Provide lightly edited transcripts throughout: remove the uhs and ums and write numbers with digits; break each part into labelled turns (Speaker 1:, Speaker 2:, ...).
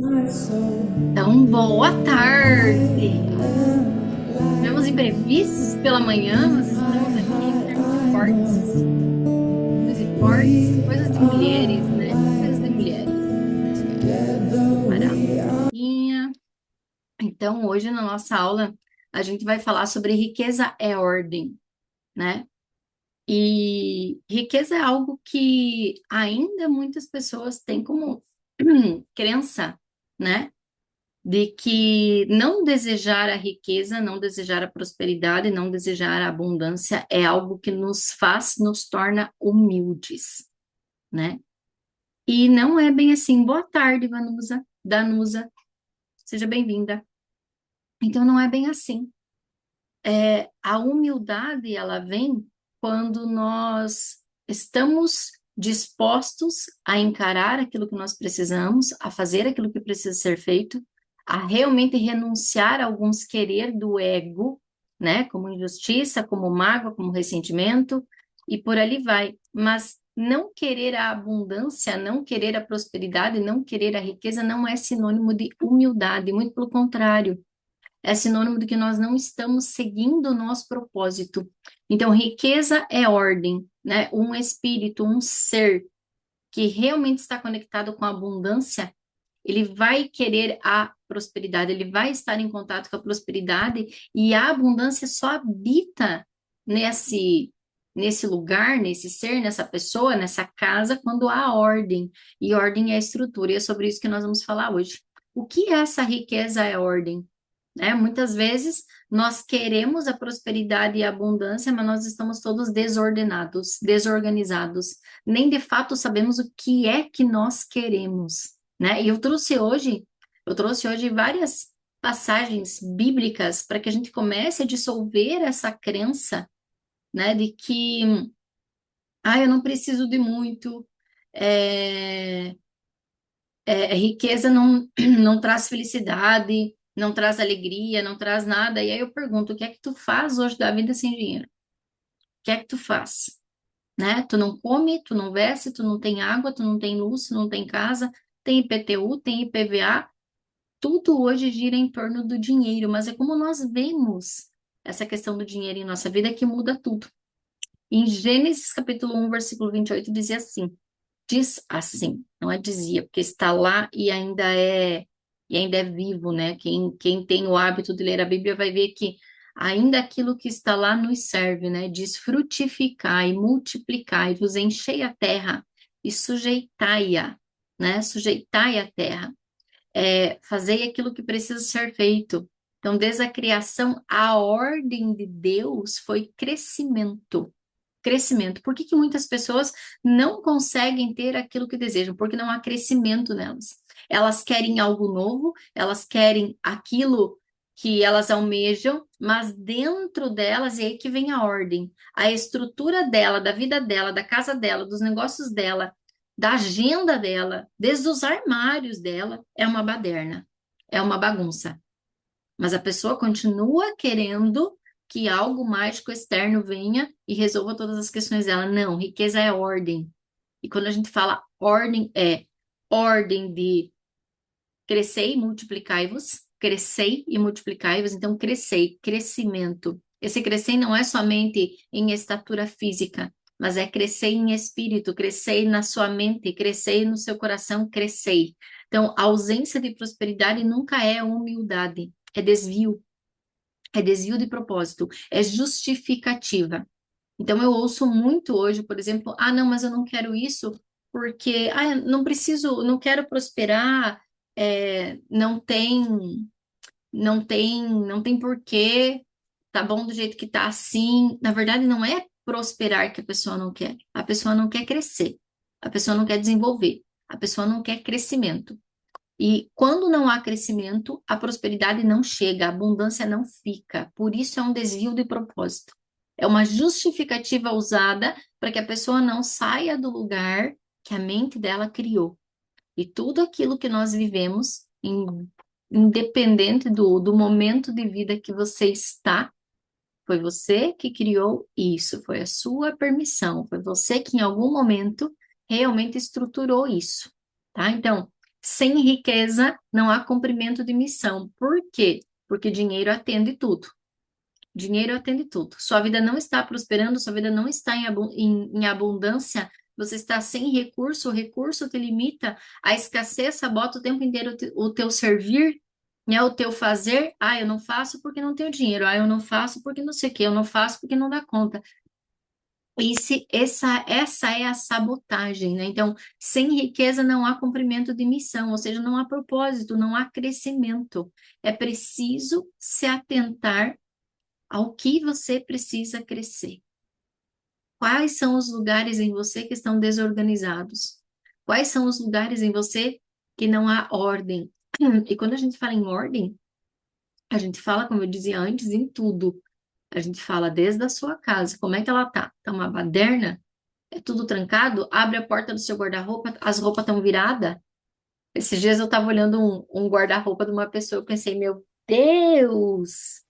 Speaker 1: Então, boa tarde. Tivemos imprevistos pela manhã, mas estamos aqui firmes e fortes. Firmes e fortes. Coisas de mulheres, né? Coisas de mulheres. Parar uma musiquinha. Então, hoje na nossa aula, a gente vai falar sobre riqueza é ordem, né? E riqueza é algo que ainda muitas pessoas têm como crença, né? De que não desejar a riqueza, não desejar a prosperidade, não desejar a abundância é algo que nos torna humildes, né? E não é bem assim. Boa tarde, Danusa, seja bem-vinda. Então, não é bem assim. A humildade, ela vem quando nós estamos dispostos a encarar aquilo que nós precisamos, a fazer aquilo que precisa ser feito, a realmente renunciar a alguns querer do ego, né, como injustiça, como mágoa, como ressentimento, e por ali vai. Mas não querer a abundância, não querer a prosperidade, não querer a riqueza não é sinônimo de humildade, muito pelo contrário, é sinônimo de que nós não estamos seguindo o nosso propósito. Então, riqueza é ordem, né? Um espírito, um ser que realmente está conectado com a abundância, ele vai querer a prosperidade, ele vai estar em contato com a prosperidade e a abundância só habita nesse lugar, nesse ser, nessa pessoa, nessa casa, quando há ordem. E ordem é estrutura, e é sobre isso que nós vamos falar hoje. O que é essa riqueza é ordem? Né? Muitas vezes nós queremos a prosperidade e a abundância, mas nós estamos todos desordenados, desorganizados. Nem de fato sabemos o que é que nós queremos, né? E eu trouxe hoje várias passagens bíblicas para que a gente comece a dissolver essa crença, né, de que, eu não preciso de muito, é, riqueza não, não traz felicidade, não traz alegria, não traz nada. E aí eu pergunto, o que é que tu faz hoje da vida sem dinheiro? O que é que tu faz? Né? Tu não come, tu não veste, tu não tem água, tu não tem luz, tu não tem casa, tem IPTU, tem IPVA, tudo hoje gira em torno do dinheiro, mas é como nós vemos essa questão do dinheiro em nossa vida que muda tudo. Em Gênesis capítulo 1, versículo 28, diz assim, não é dizia, porque está lá e ainda é vivo, né? Quem tem o hábito de ler a Bíblia vai ver que ainda aquilo que está lá nos serve, né? Diz frutificai, multiplicai, vos enchei a terra e sujeitai-a, né? Sujeitai a terra, fazei aquilo que precisa ser feito. Então, desde a criação, a ordem de Deus foi crescimento. Crescimento. Por que que muitas pessoas não conseguem ter aquilo que desejam? Porque não há crescimento nelas. Elas querem algo novo, elas querem aquilo que elas almejam, mas dentro delas, e aí que vem a ordem, a estrutura dela, da vida dela, da casa dela, dos negócios dela, da agenda dela, desde os armários dela, é uma baderna, é uma bagunça. Mas a pessoa continua querendo que algo mágico externo venha e resolva todas as questões dela. Não, riqueza é ordem. E quando a gente fala ordem, é ordem de crescei e multiplicai-vos, crescei e multiplicai-vos. Então, crescei, crescimento. Esse crescer não é somente em estatura física, mas é crescer em espírito, crescer na sua mente, crescer no seu coração, crescer. Então, a ausência de prosperidade nunca é humildade, é desvio de propósito, é justificativa. Então, eu ouço muito hoje, por exemplo, não, mas eu não quero isso porque, eu não preciso, não quero prosperar, não tem porquê, tá bom do jeito que tá assim. Na verdade, não é prosperar que a pessoa não quer. A pessoa não quer crescer, a pessoa não quer desenvolver, a pessoa não quer crescimento. E quando não há crescimento, a prosperidade não chega, a abundância não fica. Por isso é um desvio de propósito. É uma justificativa usada para que a pessoa não saia do lugar que a mente dela criou. E tudo aquilo que nós vivemos, independente do momento de vida que você está, foi você que criou isso, foi a sua permissão, foi você que em algum momento realmente estruturou isso, tá? Então, Sem riqueza não há cumprimento de missão. Por quê? Porque dinheiro atende tudo. Dinheiro atende tudo. Sua vida não está prosperando, sua vida não está em abundância, você está sem recurso, o recurso te limita, a escassez sabota o tempo inteiro o teu servir, né, o teu fazer. Ah, eu não faço porque não tenho dinheiro. Ah, eu não faço porque não sei o quê. Eu não faço porque não dá conta. Essa é a sabotagem, né? Então, sem riqueza não há cumprimento de missão, ou seja, não há propósito, não há crescimento. É preciso se atentar ao que você precisa crescer. Quais são os lugares em você que estão desorganizados? Quais são os lugares em você que não há ordem? E quando a gente fala em ordem, a gente fala, como eu dizia antes, em tudo. A gente fala desde a sua casa, como é que ela tá? Tá uma baderna? É tudo trancado? Abre a porta do seu guarda-roupa, as roupas estão viradas? Esses dias eu estava olhando um guarda-roupa de uma pessoa, eu pensei, meu Deus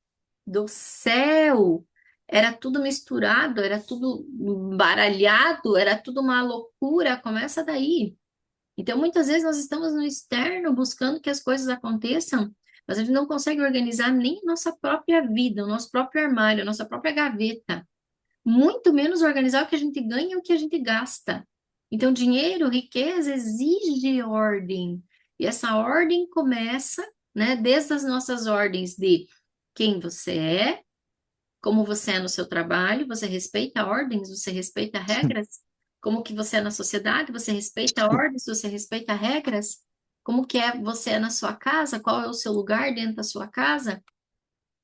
Speaker 1: do céu! Era tudo misturado, era tudo baralhado, era tudo uma loucura. Começa daí. Então, muitas vezes nós estamos no externo buscando que as coisas aconteçam, mas a gente não consegue organizar nem a nossa própria vida, o nosso próprio armário, a nossa própria gaveta. Muito menos organizar o que a gente ganha e o que a gente gasta. Então, dinheiro, riqueza exige ordem. E essa ordem começa, né, desde as nossas ordens de quem você é, como você é no seu trabalho, você respeita ordens, você respeita regras, como que você é na sociedade, você respeita ordens, você respeita regras, como que é você é na sua casa, qual é o seu lugar dentro da sua casa,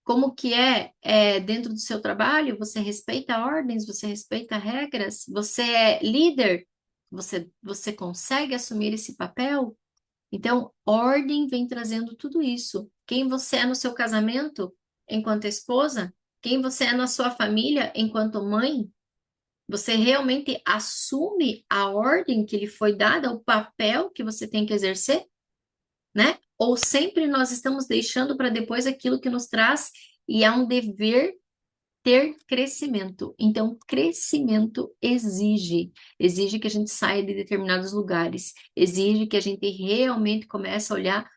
Speaker 1: como que é dentro do seu trabalho, você respeita ordens, você respeita regras, você é líder, você consegue assumir esse papel? Então, ordem vem trazendo tudo isso. Quem você é no seu casamento, enquanto esposa, quem você é na sua família, enquanto mãe, você realmente assume a ordem que lhe foi dada, o papel que você tem que exercer, né? Ou sempre nós estamos deixando para depois aquilo que nos traz e é um dever ter crescimento. Então, crescimento exige que a gente saia de determinados lugares, exige que a gente realmente comece a olhar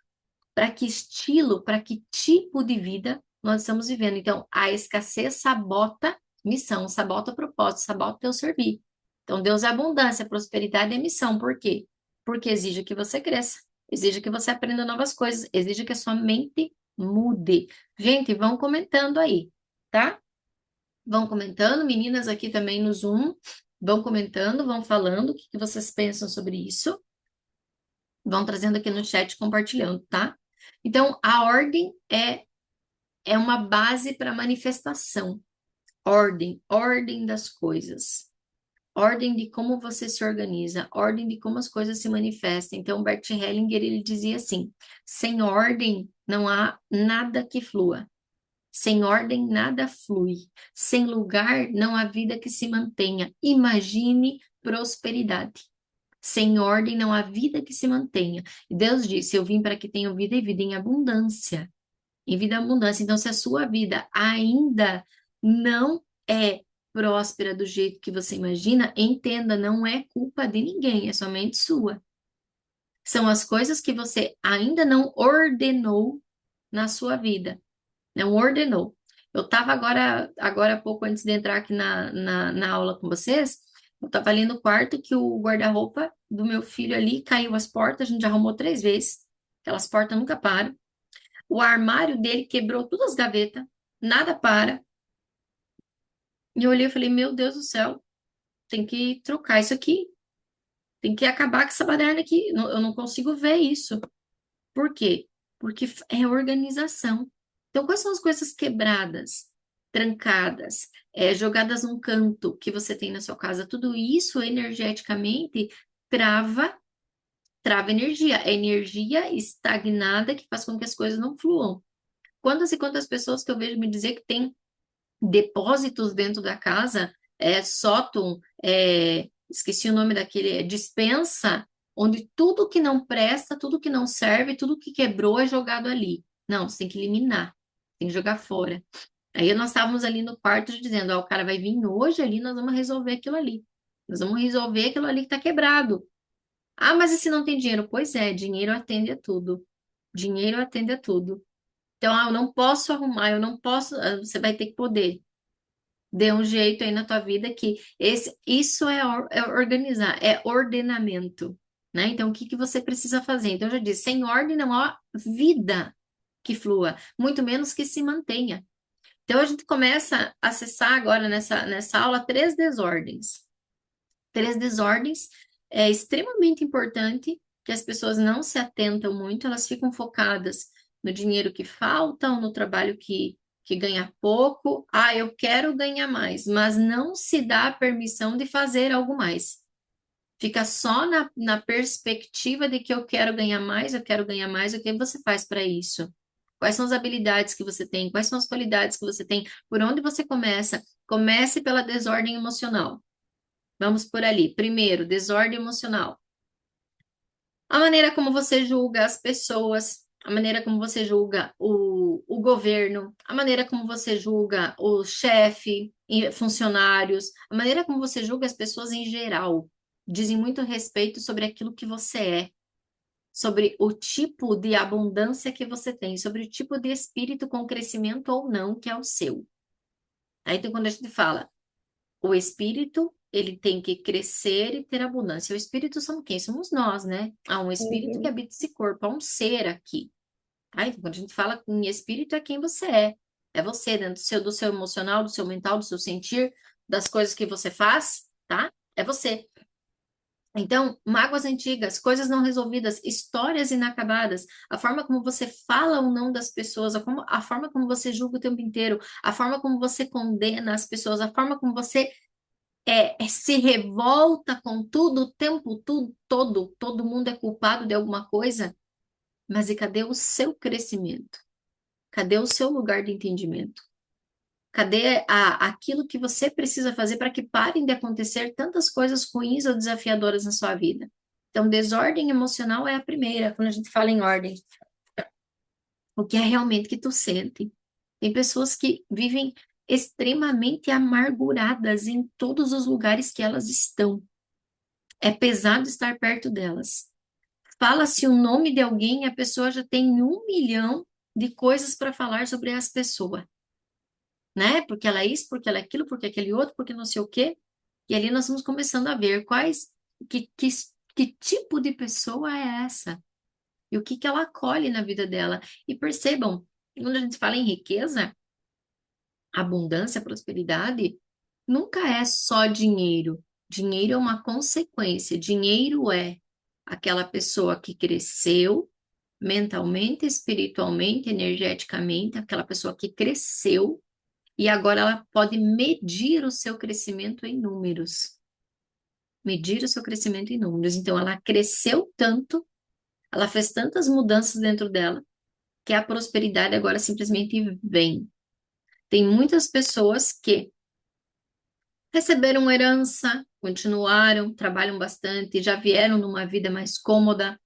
Speaker 1: para que estilo, para que tipo de vida nós estamos vivendo. Então, a escassez sabota missão, sabota propósito, sabota teu servir. Então, Deus é abundância, prosperidade é missão. Por quê? Porque exige que você cresça, exige que você aprenda novas coisas, exige que a sua mente mude. Gente, vão comentando aí, tá? Vão comentando, meninas aqui também no Zoom, vão comentando, vão falando o que que vocês pensam sobre isso, vão trazendo aqui no chat, compartilhando, tá? Então, a ordem é uma base para manifestação. Ordem das coisas. Ordem de como você se organiza, ordem de como as coisas se manifestam. Então, Bert Hellinger, ele dizia assim, sem ordem não há nada que flua. Sem ordem, nada flui. Sem lugar, não há vida que se mantenha. Imagine prosperidade. Sem ordem, não há vida que se mantenha. E Deus disse: eu vim para que tenham vida e vida em abundância. Em vida em abundância. Então, se a sua vida ainda não é próspera do jeito que você imagina, entenda, não é culpa de ninguém, é somente sua. São as coisas que você ainda não ordenou na sua vida. Não ordenou. Eu estava agora há pouco, antes de entrar aqui na aula com vocês, eu estava ali no quarto que o guarda-roupa do meu filho ali caiu as portas, a gente já arrumou 3 vezes, aquelas portas nunca param. O armário dele quebrou todas as gavetas, nada para. E eu olhei e falei, meu Deus do céu, tem que trocar isso aqui, tem que acabar com essa baderna aqui, eu não consigo ver isso. Por quê? Porque é organização. Então, quais são as coisas quebradas, trancadas, jogadas num canto que você tem na sua casa? Tudo isso energeticamente trava, trava energia. É energia estagnada que faz com que as coisas não fluam. Quantas e quantas pessoas que eu vejo me dizer que tem depósitos dentro da casa, sótão, esqueci o nome daquele, despensa, onde tudo que não presta, tudo que não serve, tudo que quebrou é jogado ali. Não, você tem que eliminar, tem que jogar fora. Aí nós estávamos ali no quarto dizendo, ó, o cara vai vir hoje ali, nós vamos resolver aquilo ali. Nós vamos resolver aquilo ali que está quebrado. Ah, mas e se não tem dinheiro? Pois é, dinheiro atende a tudo. Dinheiro atende a tudo. Então, eu não posso arrumar, eu não posso, você vai ter que poder. Dê um jeito aí na tua vida que isso é organizar, é ordenamento, né? Então, o que que você precisa fazer? Então, eu já disse, sem ordem não há vida que flua, muito menos que se mantenha. Então, a gente começa a acessar agora nessa aula três desordens. Três desordens é extremamente importante que as pessoas não se atentam muito, elas ficam focadas no dinheiro que falta ou no trabalho que ganha pouco. Ah, eu quero ganhar mais, mas não se dá a permissão de fazer algo mais. Fica só na perspectiva de que eu quero ganhar mais, eu quero ganhar mais, o que você faz para isso? Quais são as habilidades que você tem? Quais são as qualidades que você tem? Por onde você começa? Comece pela desordem emocional. Vamos por ali. Primeiro, desordem emocional. A maneira como você julga as pessoas, a maneira como você julga o governo, a maneira como você julga o chefe, funcionários, a maneira como você julga as pessoas em geral, dizem muito respeito sobre aquilo que você é, sobre o tipo de abundância que você tem, sobre o tipo de espírito com crescimento ou não que é o seu. Aí, então, quando a gente fala o espírito, ele tem que crescer e ter abundância. O espírito somos quem? Somos nós, né? Há um espírito que
Speaker 2: Uhum.
Speaker 1: habita esse corpo, há um ser aqui. Tá? Então, quando a gente fala em espírito, é quem você é. É você, dentro do seu emocional, do seu mental, do seu sentir, das coisas que você faz, tá? É você. Então, mágoas antigas, coisas não resolvidas, histórias inacabadas, a forma como você fala ou não das pessoas, a forma como você julga o tempo inteiro, a forma como você condena as pessoas, a forma como você se revolta com tudo o tempo todo mundo é culpado de alguma coisa, mas e cadê o seu crescimento? Cadê o seu lugar de entendimento? Cadê aquilo que você precisa fazer para que parem de acontecer tantas coisas ruins ou desafiadoras na sua vida? Então, desordem emocional é a primeira, quando a gente fala em ordem. O que é realmente que tu sente? Tem pessoas que vivem extremamente amarguradas em todos os lugares que elas estão. É pesado estar perto delas. Fala-se o nome de alguém, a pessoa já tem 1 milhão de coisas para falar sobre essa pessoa, né? Porque ela é isso, porque ela é aquilo, porque aquele outro, porque não sei o quê. E ali nós vamos começando a ver que, que, que tipo de pessoa é essa e o que que ela acolhe na vida dela. E percebam, quando a gente fala em riqueza, abundância, prosperidade, nunca é só dinheiro. Dinheiro é uma consequência. Dinheiro é aquela pessoa que cresceu mentalmente, espiritualmente, energeticamente, aquela pessoa que cresceu e agora ela pode medir o seu crescimento em números. Medir o seu crescimento em números. Então, ela cresceu tanto, ela fez tantas mudanças dentro dela, que a prosperidade agora simplesmente vem. Tem muitas pessoas que receberam herança, continuaram, trabalham bastante, já vieram numa vida mais cômoda,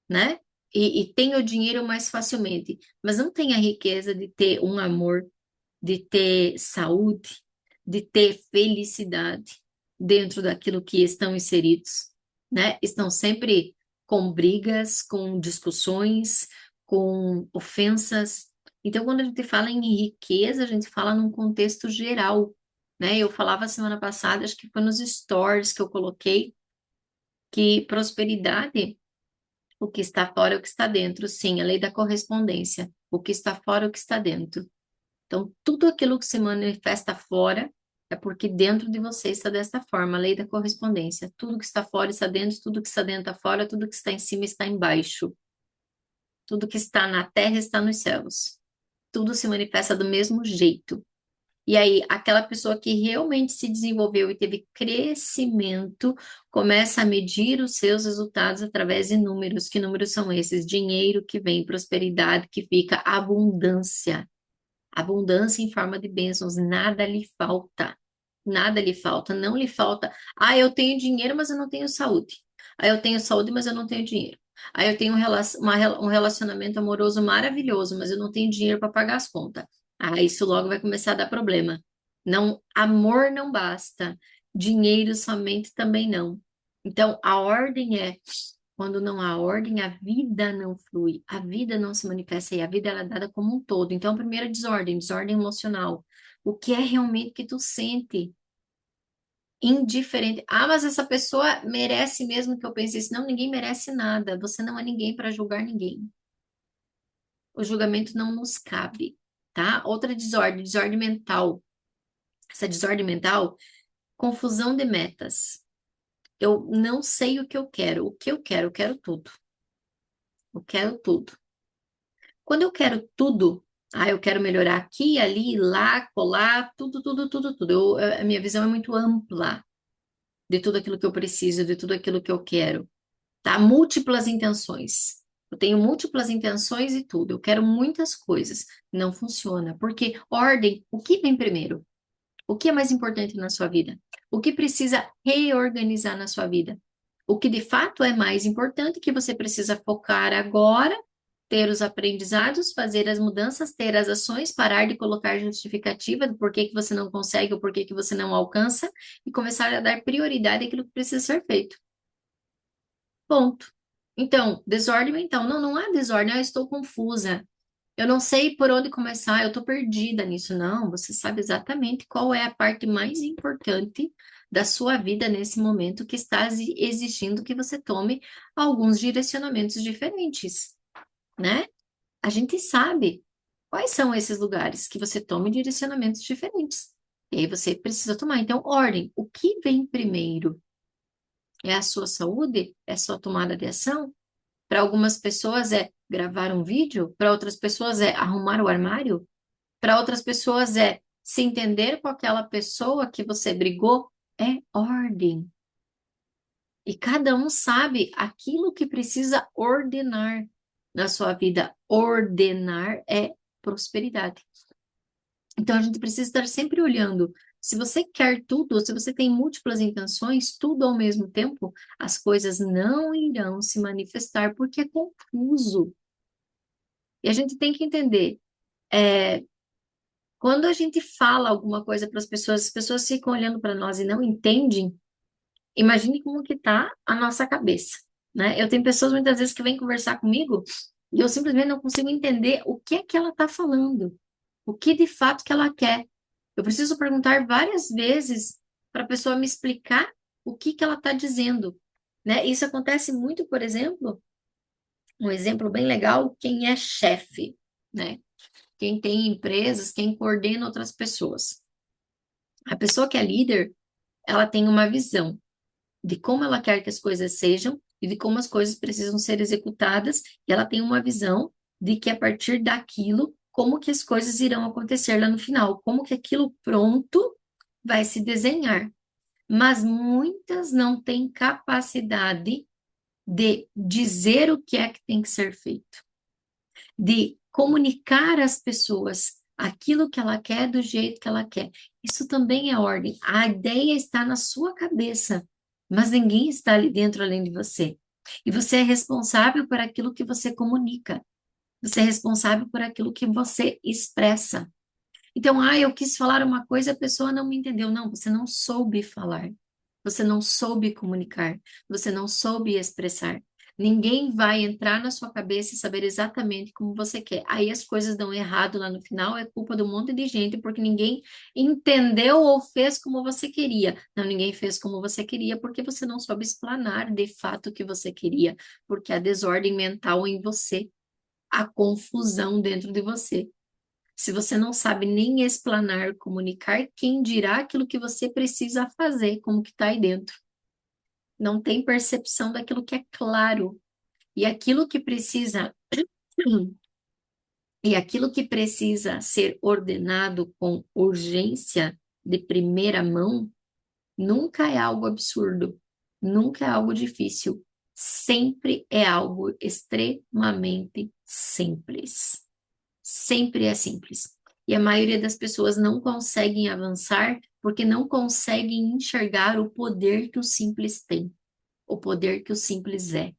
Speaker 1: né? E têm o dinheiro mais facilmente, mas não têm a riqueza de ter um amor, de ter saúde, de ter felicidade dentro daquilo que estão inseridos, né? Estão sempre com brigas, com discussões, com ofensas. Então, quando a gente fala em riqueza, a gente fala num contexto geral, né? Eu falava semana passada, acho que foi nos stories que eu coloquei, que prosperidade, o que está fora é o que está dentro. Sim, a lei da correspondência. O que está fora é o que está dentro. Então, tudo aquilo que se manifesta fora é porque dentro de você está desta forma, a lei da correspondência. Tudo que está fora está dentro, tudo que está dentro está fora, tudo que está em cima está embaixo. Tudo que está na terra está nos céus. Tudo se manifesta do mesmo jeito. E aí, aquela pessoa que realmente se desenvolveu e teve crescimento, começa a medir os seus resultados através de números. Que números são esses? Dinheiro que vem, prosperidade que fica, abundância. Abundância em forma de bênçãos, nada lhe falta. Nada lhe falta, não lhe falta. Ah, eu tenho dinheiro, mas eu não tenho saúde. Ah, eu tenho saúde, mas eu não tenho dinheiro. Ah, eu tenho um relacionamento amoroso maravilhoso, mas eu não tenho dinheiro para pagar as contas. Ah, isso logo vai começar a dar problema. Não, amor não basta. Dinheiro somente também não. Então, a ordem é Quando não há ordem, a vida não flui, a vida não se manifesta e a vida ela é dada como um todo. Então, primeiro, desordem, desordem emocional. O que é realmente que tu sente? Indiferente. Ah, mas essa pessoa merece mesmo que eu pense isso. Não, ninguém merece nada. Você não é ninguém para julgar ninguém. O julgamento não nos cabe, tá? Outra desordem, desordem mental. Essa desordem mental, confusão de metas. Eu não sei o que eu quero. O que eu quero? Eu quero tudo. Eu quero tudo. Quando eu quero tudo, eu quero melhorar aqui, ali, lá, colar, tudo, tudo, tudo, tudo. A minha visão é muito ampla de tudo aquilo que eu preciso, de tudo aquilo que eu quero, tá? Múltiplas intenções. Eu tenho múltiplas intenções e tudo. Eu quero muitas coisas. Não funciona. Porque ordem, o que vem primeiro? O que é mais importante na sua vida? O que precisa reorganizar na sua vida? O que de fato é mais importante que você precisa focar agora, ter os aprendizados, fazer as mudanças, ter as ações, parar de colocar justificativa do porquê que você não consegue ou porquê que você não alcança e começar a dar prioridade àquilo que precisa ser feito. Ponto. Então, desordem mental. Não, não há desordem. Eu estou confusa. Eu não sei por onde começar. Eu estou perdida nisso. Não, você sabe exatamente qual é a parte mais importante da sua vida nesse momento que está exigindo que você tome alguns direcionamentos diferentes, né? A gente sabe quais são esses lugares que você tome direcionamentos diferentes. E aí você precisa tomar. Então, ordem. O que vem primeiro? É a sua saúde? É a sua tomada de ação? Para algumas pessoas é gravar um vídeo, para outras pessoas é arrumar o armário, para outras pessoas é se entender com aquela pessoa que você brigou, é ordem. E cada um sabe aquilo que precisa ordenar na sua vida. Ordenar é prosperidade. Então a gente precisa estar sempre olhando. Se você quer tudo, se você tem múltiplas intenções, tudo ao mesmo tempo, as coisas não irão se manifestar porque é confuso. E a gente tem que entender, é, quando a gente fala alguma coisa para as pessoas ficam olhando para nós e não entendem, imagine como que tá a nossa cabeça, né? Eu tenho pessoas muitas vezes que vêm conversar comigo e eu simplesmente não consigo entender o que é que ela está falando, o que de fato que ela quer. Eu preciso perguntar várias vezes para a pessoa me explicar o que que ela está dizendo, né? Isso acontece muito, por exemplo, um exemplo bem legal, quem é chefe, né? Quem tem empresas, quem coordena outras pessoas. A pessoa que é líder, ela tem uma visão de como ela quer que as coisas sejam e de como as coisas precisam ser executadas, e ela tem uma visão de que a partir daquilo, como que as coisas irão acontecer lá no final, como que aquilo pronto vai se desenhar. Mas muitas não têm capacidade de dizer o que é que tem que ser feito, de comunicar às pessoas aquilo que ela quer do jeito que ela quer. Isso também é ordem. A ideia está na sua cabeça, mas ninguém está ali dentro além de você. E você é responsável por aquilo que você comunica. Você é responsável por aquilo que você expressa. Então, eu quis falar uma coisa, a pessoa não me entendeu. Não, você não soube falar. Você não soube comunicar. Você não soube expressar. Ninguém vai entrar na sua cabeça e saber exatamente como você quer. Aí as coisas dão errado lá no final, é culpa de um monte de gente, porque ninguém entendeu ou fez como você queria. Não, ninguém fez como você queria porque você não soube explanar de fato o que você queria, porque a desordem mental em você, a confusão dentro de você. Se você não sabe nem explanar, comunicar, quem dirá aquilo que você precisa fazer, como que está aí dentro? Não tem percepção daquilo que é claro. E aquilo que precisa, e aquilo que precisa ser ordenado com urgência de primeira mão, nunca é algo absurdo, nunca é algo difícil, sempre é algo extremamente simples. Sempre é simples. E a maioria das pessoas não conseguem avançar porque não conseguem enxergar o poder que o simples tem, o poder que o simples é.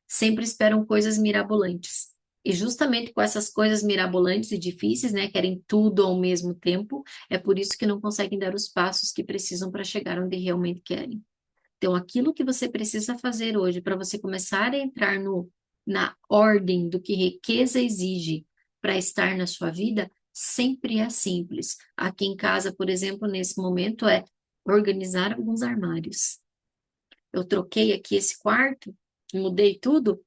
Speaker 1: Sempre esperam coisas mirabolantes. E justamente com essas coisas mirabolantes e difíceis, né, querem tudo ao mesmo tempo, é por isso que não conseguem dar os passos que precisam para chegar onde realmente querem. Então, aquilo que você precisa fazer hoje para você começar a entrar na ordem do que riqueza exige para estar na sua vida, sempre é simples. Aqui em casa, por exemplo, nesse momento é organizar alguns armários. Eu troquei aqui esse quarto, mudei tudo,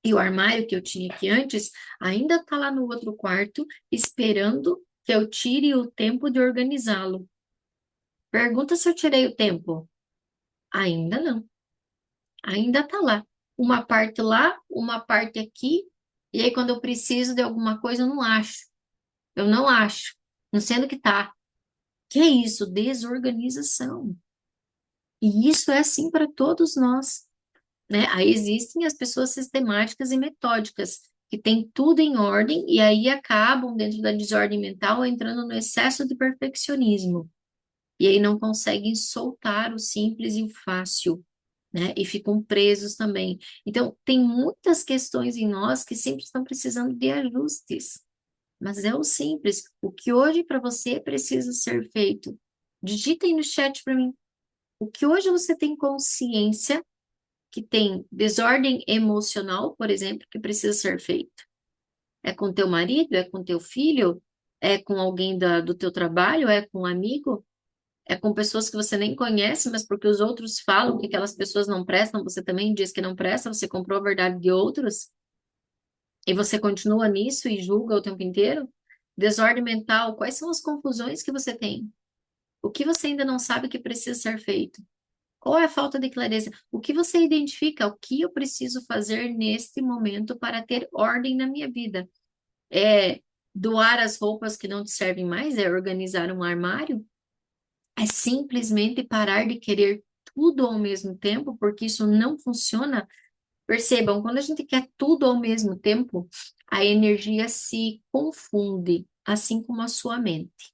Speaker 1: e o armário que eu tinha aqui antes ainda está lá no outro quarto, esperando que eu tire o tempo de organizá-lo. Pergunta se eu tirei o tempo. Ainda não. Ainda está lá. Uma parte lá, uma parte aqui, e aí quando eu preciso de alguma coisa, eu não acho. Eu não acho. Não sendo que tá. Que é isso? Desorganização. E isso é assim para todos nós, né? Aí existem as pessoas sistemáticas e metódicas, que têm tudo em ordem e aí acabam, dentro da desordem mental, entrando no excesso de perfeccionismo. E aí não conseguem soltar o simples e o fácil, né? E ficam presos também. Então, tem muitas questões em nós que sempre estão precisando de ajustes. Mas é o simples. O que hoje para você precisa ser feito? Digita aí no chat para mim. O que hoje você tem consciência que tem desordem emocional, por exemplo, que precisa ser feito? É com teu marido? É com teu filho? É com alguém do teu trabalho? É com um amigo? É com pessoas que você nem conhece, mas porque os outros falam que aquelas pessoas não prestam, você também diz que não presta, você comprou a verdade de outros? E você continua nisso e julga o tempo inteiro? Desordem mental, quais são as confusões que você tem? O que você ainda não sabe que precisa ser feito? Qual é a falta de clareza? O que você identifica? O que eu preciso fazer neste momento para ter ordem na minha vida? É doar as roupas que não te servem mais? É organizar um armário? É simplesmente parar de querer tudo ao mesmo tempo, porque isso não funciona. Percebam, quando a gente quer tudo ao mesmo tempo, a energia se confunde, assim como a sua mente.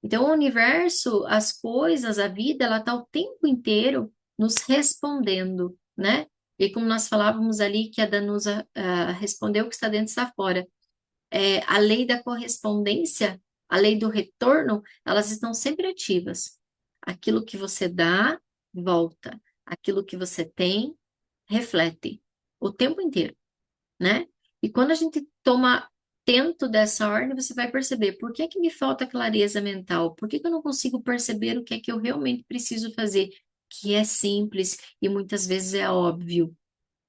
Speaker 1: Então, o universo, as coisas, a vida, ela está o tempo inteiro nos respondendo, né? E como nós falávamos ali, que a Danusa respondeu que está dentro está fora. A lei da correspondência, a lei do retorno, elas estão sempre ativas. Aquilo que você dá, volta. Aquilo que você tem, reflete. O tempo inteiro, né? E quando a gente toma tento dessa ordem, você vai perceber por que que me falta clareza mental, por que que eu não consigo perceber o que é que eu realmente preciso fazer, que é simples e muitas vezes é óbvio,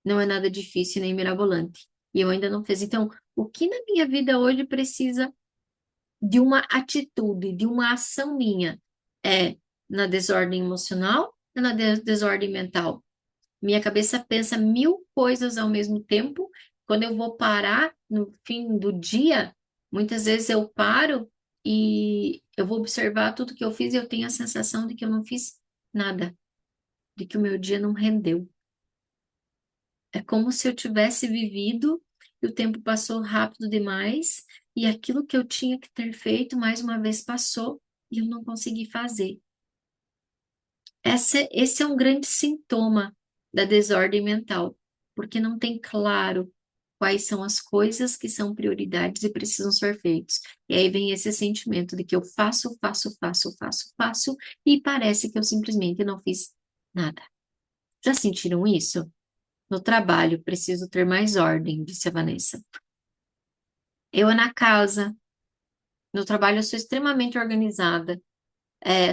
Speaker 1: não é nada difícil nem mirabolante. E eu ainda não fiz. Então, o que na minha vida hoje precisa de uma atitude, de uma ação minha? É na desordem emocional ou na desordem mental? Minha cabeça pensa mil coisas ao mesmo tempo. Quando eu vou parar no fim do dia, muitas vezes eu paro e eu vou observar tudo que eu fiz e eu tenho a sensação de que eu não fiz nada, de que o meu dia não rendeu. É como se eu tivesse vivido e o tempo passou rápido demais e aquilo que eu tinha que ter feito mais uma vez passou e eu não consegui fazer. Esse é um grande sintoma da desordem mental, porque não tem claro quais são as coisas que são prioridades e precisam ser feitos. E aí vem esse sentimento de que eu faço, faço, faço, faço, faço, e parece que eu simplesmente não fiz nada. Já sentiram isso? No trabalho, preciso ter mais ordem, disse a Vanessa. Eu na casa, no trabalho, eu sou extremamente organizada.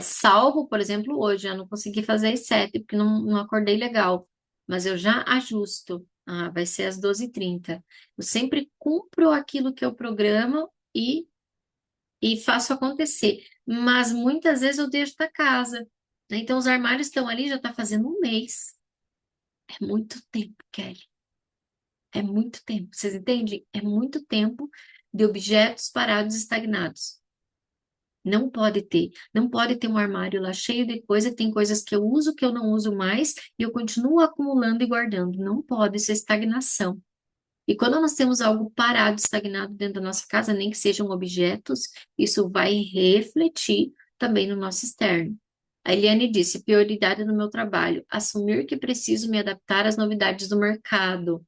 Speaker 1: Salvo, por exemplo, hoje, eu não consegui fazer às 7, porque não acordei legal. Mas eu já ajusto. Ah, vai ser às 12h30. Eu sempre cumpro aquilo que eu programo e faço acontecer. Mas muitas vezes eu deixo da casa, né? Então, os armários estão ali, já está fazendo um mês. É muito tempo, Kelly. É muito tempo. Vocês entendem? É muito tempo de objetos parados estagnados. Não pode ter um armário lá cheio de coisa, tem coisas que eu uso que eu não uso mais e eu continuo acumulando e guardando. Não pode, isso é estagnação. E quando nós temos algo parado, estagnado dentro da nossa casa, nem que sejam objetos, isso vai refletir também no nosso externo. A Eliane disse: prioridade no meu trabalho, assumir que preciso me adaptar às novidades do mercado,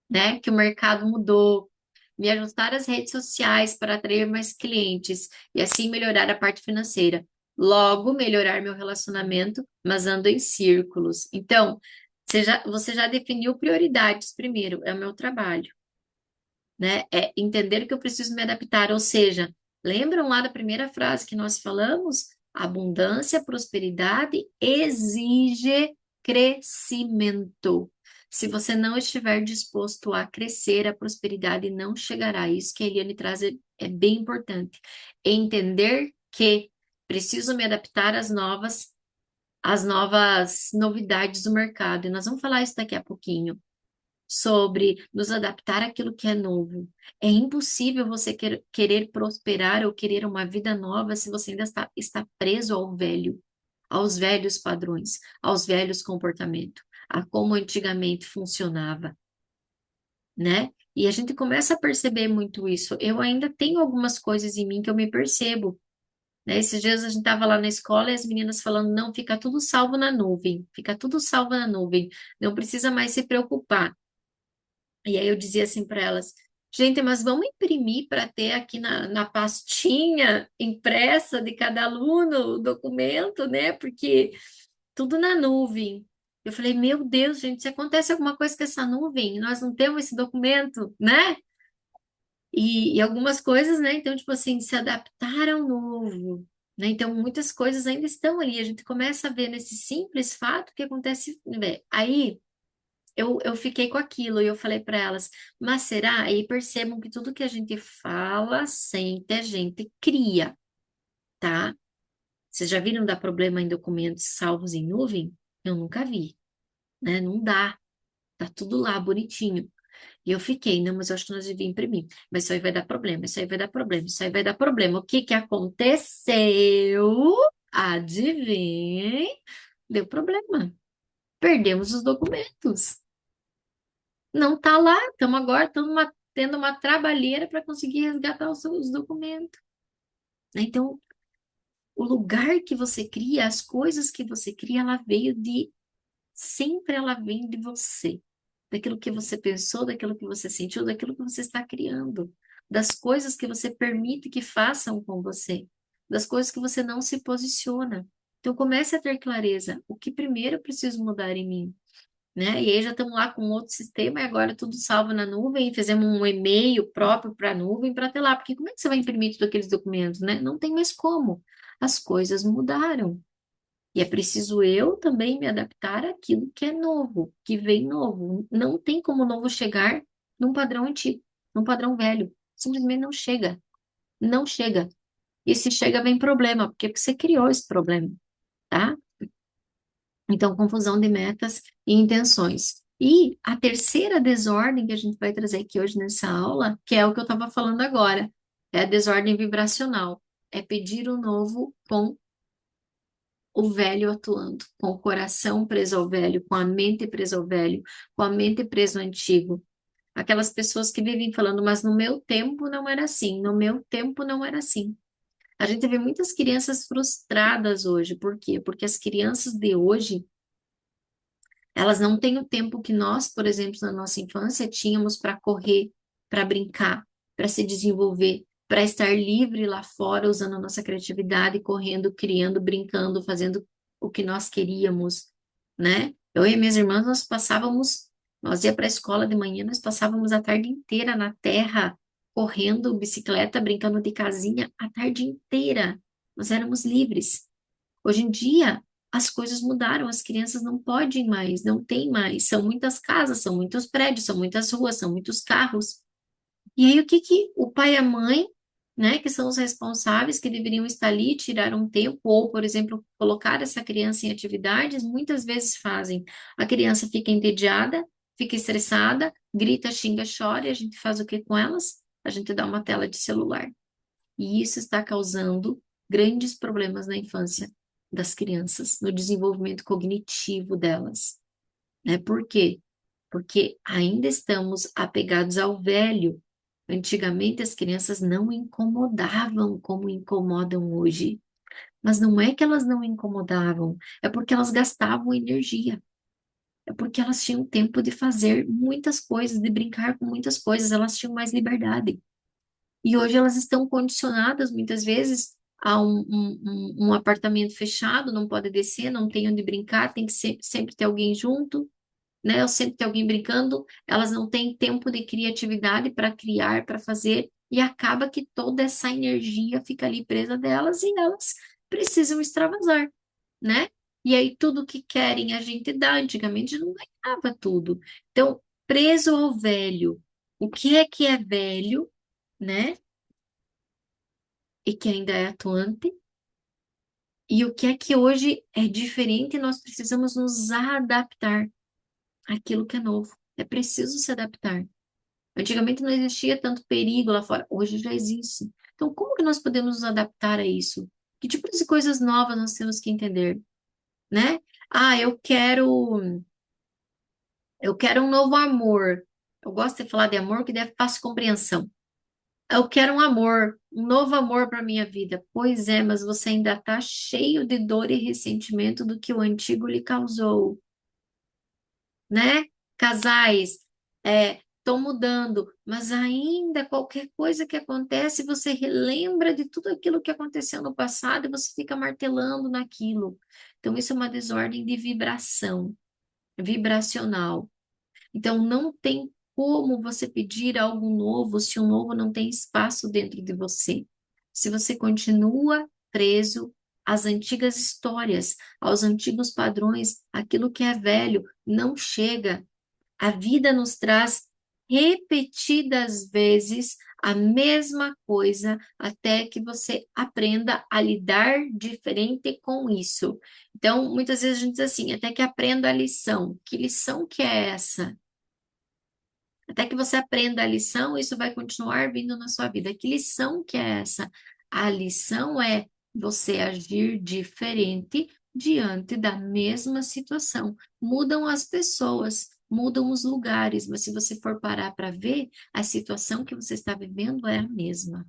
Speaker 1: né? Que o mercado mudou, me ajustar às redes sociais para atrair mais clientes e assim melhorar a parte financeira. Logo, melhorar meu relacionamento, mas ando em círculos. Então, você já definiu prioridades primeiro, é o meu trabalho, né? É entender que eu preciso me adaptar, ou seja, lembram lá da primeira frase que nós falamos? Abundância, prosperidade exige crescimento. Se você não estiver disposto a crescer, a prosperidade não chegará. Isso que a Eliane traz é bem importante. Entender que preciso me adaptar às novas novidades do mercado. E nós vamos falar isso daqui a pouquinho sobre nos adaptar àquilo que é novo. É impossível você querer prosperar ou querer uma vida nova se você ainda está preso ao velho, aos velhos padrões, aos velhos comportamentos, a como antigamente funcionava, né? E a gente começa a perceber muito isso. Eu ainda tenho algumas coisas em mim que eu me percebo, né? Esses dias a gente estava lá na escola e as meninas falando, não, fica tudo salvo na nuvem, fica tudo salvo na nuvem, não precisa mais se preocupar. E aí eu dizia assim para elas, gente, mas vamos imprimir para ter aqui na pastinha impressa de cada aluno o documento, né? Porque tudo na nuvem. Eu falei, meu Deus, gente, se acontece alguma coisa com essa nuvem, nós não temos esse documento, né? E algumas coisas, né? Então, tipo assim, se adaptar ao novo, né? Então, muitas coisas ainda estão ali. A gente começa a ver nesse simples fato que acontece, né? Aí eu fiquei com aquilo e eu falei para elas, mas será? E percebam que tudo que a gente fala, sente, a gente cria, tá? Vocês já viram dar problema em documentos salvos em nuvem? Eu nunca vi, né? Não dá, tá tudo lá bonitinho. E eu fiquei, não, mas eu acho que nós devíamos imprimir. Mas isso aí vai dar problema, isso aí vai dar problema, isso aí vai dar problema. O que que aconteceu? Adivinhem? Deu problema. Perdemos os documentos. Não tá lá, estamos agora tendo uma trabalheira para conseguir resgatar os documentos, né? Então, o lugar que você cria, as coisas que você cria, sempre ela vem de você, daquilo que você pensou, daquilo que você sentiu, daquilo que você está criando, das coisas que você permite que façam com você, das coisas que você não se posiciona. Então, comece a ter clareza, o que primeiro eu preciso mudar em mim? Né? E aí já estamos lá com outro sistema e agora tudo salvo na nuvem, fizemos um e-mail próprio para a nuvem para ter lá, porque como é que você vai imprimir todos aqueles documentos, né? Não tem mais como. As coisas mudaram. E é preciso eu também me adaptar àquilo que é novo, que vem novo. Não tem como o novo chegar num padrão antigo, num padrão velho. Simplesmente não chega. Não chega. E se chega, vem problema, porque você criou esse problema, tá? Então, confusão de metas e intenções. E a terceira desordem que a gente vai trazer aqui hoje nessa aula, que é o que eu estava falando agora, é a desordem vibracional. É pedir o novo com o velho atuando, com o coração preso ao velho, com a mente presa ao velho, com a mente presa ao antigo. Aquelas pessoas que vivem falando, mas no meu tempo não era assim, no meu tempo não era assim. A gente vê muitas crianças frustradas hoje. Por quê? Porque as crianças de hoje elas não têm o tempo que nós, por exemplo, na nossa infância, tínhamos para correr, para brincar, para se desenvolver, para estar livre lá fora, usando a nossa criatividade, correndo, criando, brincando, fazendo o que nós queríamos, né? Eu e minhas irmãs, nós ia para a escola de manhã, nós passávamos a tarde inteira na terra, correndo, bicicleta, brincando de casinha, a tarde inteira. Nós éramos livres. Hoje em dia, as coisas mudaram, as crianças não podem mais, não tem mais. São muitas casas, são muitos prédios, são muitas ruas, são muitos carros. E aí, o que que o pai e a mãe, né, que são os responsáveis, que deveriam estar ali, tirar um tempo, ou, por exemplo, colocar essa criança em atividades, muitas vezes fazem. A criança fica entediada, fica estressada, grita, xinga, chora, e a gente faz o que com elas? A gente dá uma tela de celular. E isso está causando grandes problemas na infância das crianças, no desenvolvimento cognitivo delas, né? Por quê? Porque ainda estamos apegados ao velho. Antigamente as crianças não incomodavam como incomodam hoje. Mas não é que elas não incomodavam, é porque elas gastavam energia. É porque elas tinham tempo de fazer muitas coisas, de brincar com muitas coisas, elas tinham mais liberdade. E hoje elas estão condicionadas, muitas vezes, a um apartamento fechado, não pode descer, não tem onde brincar, tem que sempre ter alguém junto, né? Eu sempre ter alguém brincando, elas não têm tempo de criatividade para criar, para fazer, e acaba que toda essa energia fica ali presa delas e elas precisam extravasar, né? E aí tudo que querem a gente dá. Antigamente não ganhava tudo. Então, preso ao velho, o que é velho, né? E que ainda é atuante, e o que hoje é diferente, e nós precisamos nos adaptar àquilo que é novo. É preciso se adaptar. Antigamente não existia tanto perigo lá fora, hoje já existe. Então, como que nós podemos nos adaptar a isso? Que tipo de coisas novas nós temos que entender, né? Ah, eu quero um novo amor. Eu gosto de falar de amor que deve fácil compreensão. Eu quero um amor, um novo amor para minha vida. Pois é, mas você ainda está cheio de dor e ressentimento do que o antigo lhe causou, né? Casais, estão mudando, mas ainda qualquer coisa que acontece, você relembra de tudo aquilo que aconteceu no passado e você fica martelando naquilo. Então, isso é uma desordem de vibração, vibracional. Então, não tem como você pedir algo novo se o novo não tem espaço dentro de você. Se você continua preso às antigas histórias, aos antigos padrões, aquilo que é velho não chega. A vida nos traz repetidas vezes a mesma coisa até que você aprenda a lidar diferente com isso. Então, muitas vezes a gente diz assim, até que aprenda a lição. Que lição que é essa? Até que você aprenda a lição, isso vai continuar vindo na sua vida. Que lição que é essa? A lição é você agir diferente diante da mesma situação. Mudam as pessoas, mudam os lugares, mas se você for parar para ver, a situação que você está vivendo é a mesma.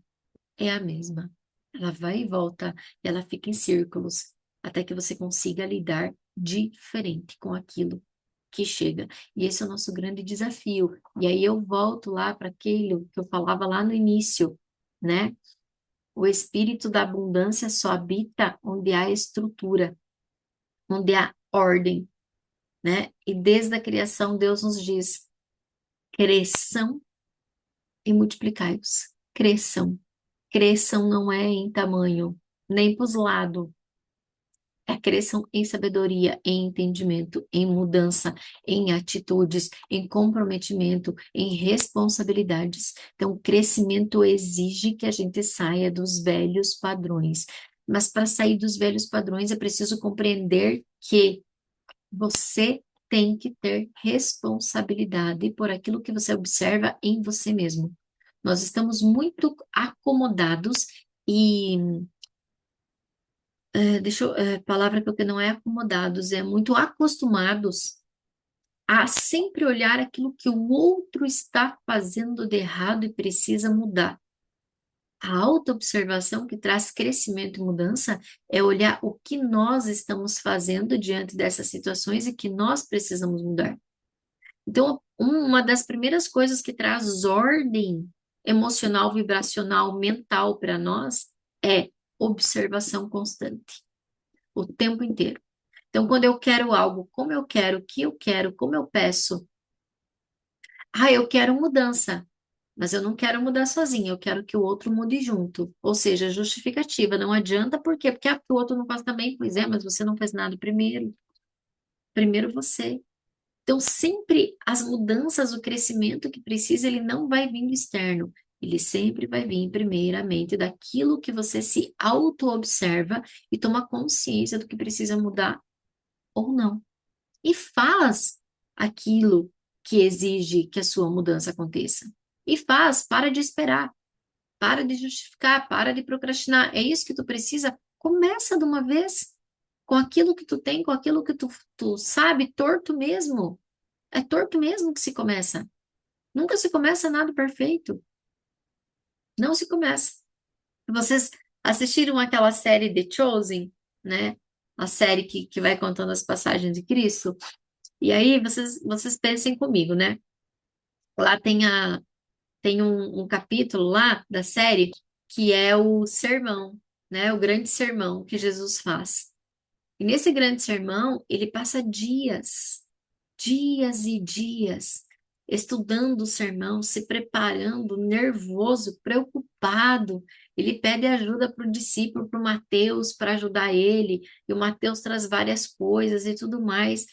Speaker 1: É a mesma. Ela vai e volta, e ela fica em círculos, até que você consiga lidar diferente com aquilo que chega. E esse é o nosso grande desafio. E aí eu volto lá para aquilo que eu falava lá no início, né? O espírito da abundância só habita onde há estrutura, onde há ordem, né? E desde a criação, Deus nos diz: cresçam e multiplicai-vos. Cresçam. Cresçam não é em tamanho, nem para os lados. Cresçam em sabedoria, em entendimento, em mudança, em atitudes, em comprometimento, em responsabilidades. Então, o crescimento exige que a gente saia dos velhos padrões. Mas para sair dos velhos padrões é preciso compreender que você tem que ter responsabilidade por aquilo que você observa em você mesmo. Nós estamos muito acomodados e palavra que eu tenho não é acomodados, é muito acostumados a sempre olhar aquilo que o outro está fazendo de errado e precisa mudar. A autoobservação que traz crescimento e mudança é olhar o que nós estamos fazendo diante dessas situações e que nós precisamos mudar. Então, uma das primeiras coisas que traz ordem emocional, vibracional, mental para nós é observação constante, o tempo inteiro. Então, quando eu quero algo, como eu quero, o que eu quero, como eu peço, eu quero mudança, mas eu não quero mudar sozinha, eu quero que o outro mude junto. Ou seja, justificativa, não adianta, por quê? Porque o outro não faz também, pois é, mas você não fez nada primeiro. Primeiro você. Então, sempre as mudanças, o crescimento que precisa, ele não vai vir do externo. Ele sempre vai vir, primeiramente, daquilo que você se auto-observa e toma consciência do que precisa mudar ou não. E faz aquilo que exige que a sua mudança aconteça. E faz, para de esperar, para de justificar, para de procrastinar. É isso que tu precisa? Começa de uma vez com aquilo que tu tem, com aquilo que tu sabe, torto mesmo. É torto mesmo que se começa. Nunca se começa nada perfeito. Não se começa. Vocês assistiram aquela série The Chosen, né? A série que vai contando as passagens de Cristo. E aí, vocês pensem comigo, né? Lá tem um capítulo lá da série que é o sermão. né? O grande sermão que Jesus faz. E nesse grande sermão, ele passa dias, dias e dias, estudando o sermão, se preparando, nervoso, preocupado. Ele pede ajuda para o discípulo, para o Mateus, para ajudar ele, e o Mateus traz várias coisas e tudo mais,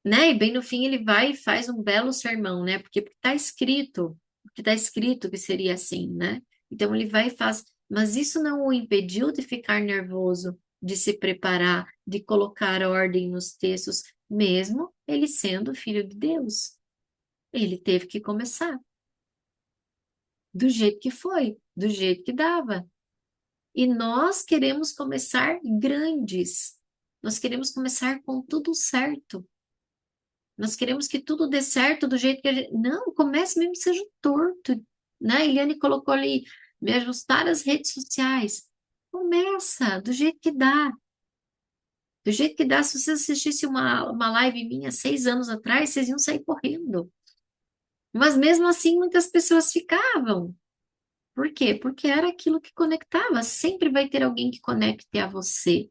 Speaker 1: né? E bem no fim ele vai e faz um belo sermão, né? Porque está escrito que seria assim, né? Então ele vai e faz, mas isso não o impediu de ficar nervoso, de se preparar, de colocar ordem nos textos, mesmo ele sendo filho de Deus. Ele teve que começar do jeito que foi, do jeito que dava. E nós queremos começar grandes. Nós queremos começar com tudo certo. Nós queremos que tudo dê certo do jeito que a gente. Não, comece mesmo que seja torto, né? A Eliane colocou ali, me ajustar as redes sociais. Começa do jeito que dá. Do jeito que dá, se você assistisse uma live minha 6 anos atrás, vocês iam sair correndo. Mas mesmo assim, muitas pessoas ficavam. Por quê? Porque era aquilo que conectava. Sempre vai ter alguém que conecte a você.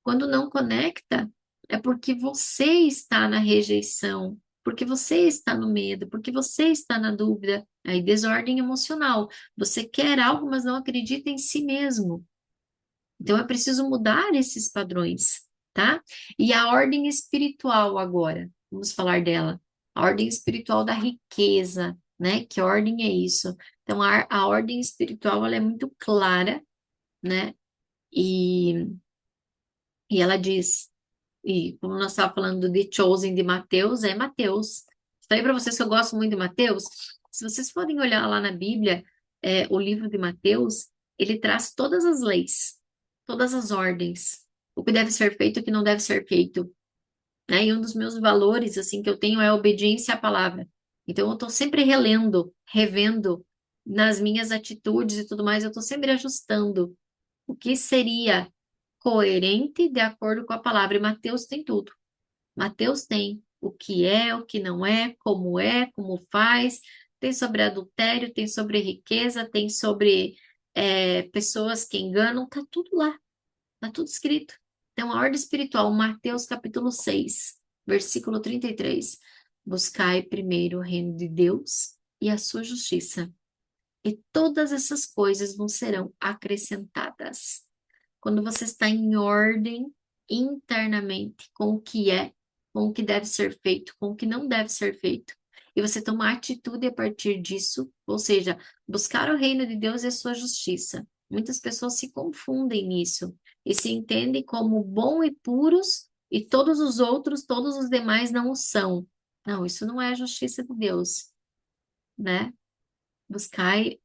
Speaker 1: Quando não conecta, é porque você está na rejeição, porque você está no medo, porque você está na dúvida. Aí, desordem emocional. Você quer algo, mas não acredita em si mesmo. Então, é preciso mudar esses padrões, tá? E a ordem espiritual agora, vamos falar dela. A ordem espiritual da riqueza, né? Que ordem é isso? Então, a ordem espiritual, ela é muito clara, né? E, e ela diz. E como nós estávamos falando de Chosen de Mateus, é Mateus. Falei para vocês que eu gosto muito de Mateus. Se vocês forem olhar lá na Bíblia, o livro de Mateus, ele traz todas as leis, todas as ordens, o que deve ser feito e o que não deve ser feito, né? E um dos meus valores, assim, que eu tenho é a obediência à palavra. Então, eu estou sempre relendo, revendo nas minhas atitudes e tudo mais, eu estou sempre ajustando o que seria coerente de acordo com a palavra. E Mateus tem tudo. Mateus tem o que não é, como faz, tem sobre adultério, tem sobre riqueza, tem sobre pessoas que enganam, tá tudo lá, tá tudo escrito. Então, a ordem espiritual, Mateus capítulo 6, versículo 33. Buscai primeiro o reino de Deus e a sua justiça, e todas essas coisas vos serão acrescentadas. Quando você está em ordem internamente com o que é, com o que deve ser feito, com o que não deve ser feito, e você toma atitude a partir disso, ou seja, buscar o reino de Deus e a sua justiça. Muitas pessoas se confundem nisso e se entendem como bom e puros, e todos os outros, todos os demais não o são. Não, isso não é a justiça de Deus, né? Buscai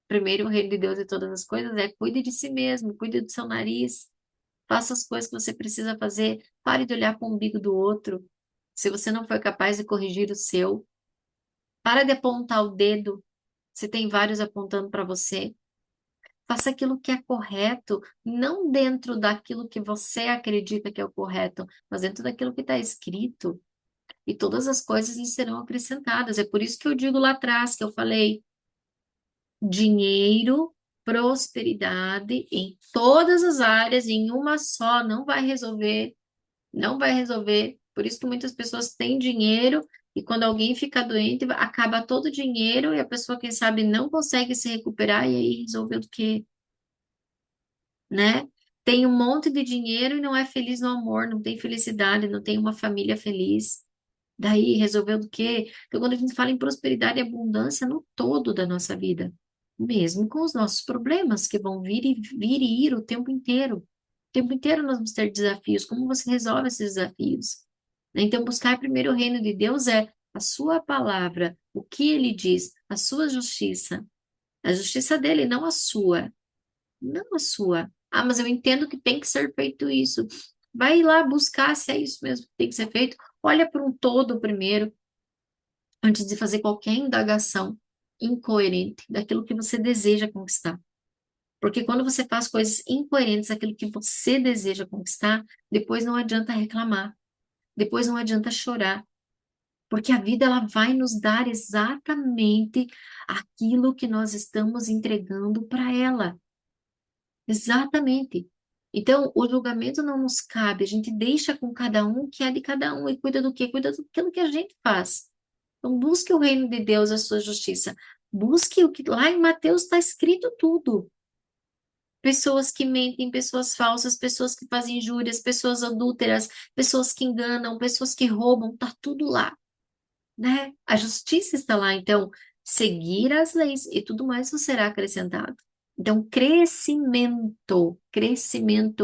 Speaker 1: primeiro o reino de Deus e todas as coisas, cuide de si mesmo, cuide do seu nariz, faça as coisas que você precisa fazer, pare de olhar para o umbigo do outro. Se você não for capaz de corrigir o seu, para de apontar o dedo, se tem vários apontando para você. Faça aquilo que é correto, não dentro daquilo que você acredita que é o correto, mas dentro daquilo que está escrito. E todas as coisas lhe serão acrescentadas. É por isso que eu digo lá atrás, que eu falei, dinheiro, prosperidade em todas as áreas, em uma só, não vai resolver, não vai resolver. Por isso que muitas pessoas têm dinheiro e quando alguém fica doente, acaba todo o dinheiro e a pessoa, quem sabe, não consegue se recuperar e aí resolveu do quê, né? Tem um monte de dinheiro e não é feliz no amor, não tem felicidade, não tem uma família feliz. Daí resolveu do quê? Então, quando a gente fala em prosperidade e abundância no todo da nossa vida, mesmo com os nossos problemas que vão vir e ir o tempo inteiro. O tempo inteiro nós vamos ter desafios. Como você resolve esses desafios? Então, buscar primeiro o reino de Deus é a sua palavra, o que ele diz, a sua justiça. A justiça dele, não a sua. Não a sua. Ah, mas eu entendo que tem que ser feito isso. Vai lá buscar se é isso mesmo que tem que ser feito. Olha para um todo primeiro, antes de fazer qualquer indagação incoerente daquilo que você deseja conquistar. Porque quando você faz coisas incoerentes daquilo que você deseja conquistar, depois não adianta reclamar, depois não adianta chorar, porque a vida ela vai nos dar exatamente aquilo que nós estamos entregando para ela. Exatamente. Então, o julgamento não nos cabe, a gente deixa com cada um o que é de cada um e cuida do quê? Cuida daquilo que a gente faz. Então, busque o reino de Deus, a sua justiça. Busque o que lá em Mateus está escrito tudo. Pessoas que mentem, pessoas falsas, pessoas que fazem injúrias, pessoas adúlteras, pessoas que enganam, pessoas que roubam, tá tudo lá, né? A justiça está lá. Então, seguir as leis e tudo mais vos será acrescentado. Então, crescimento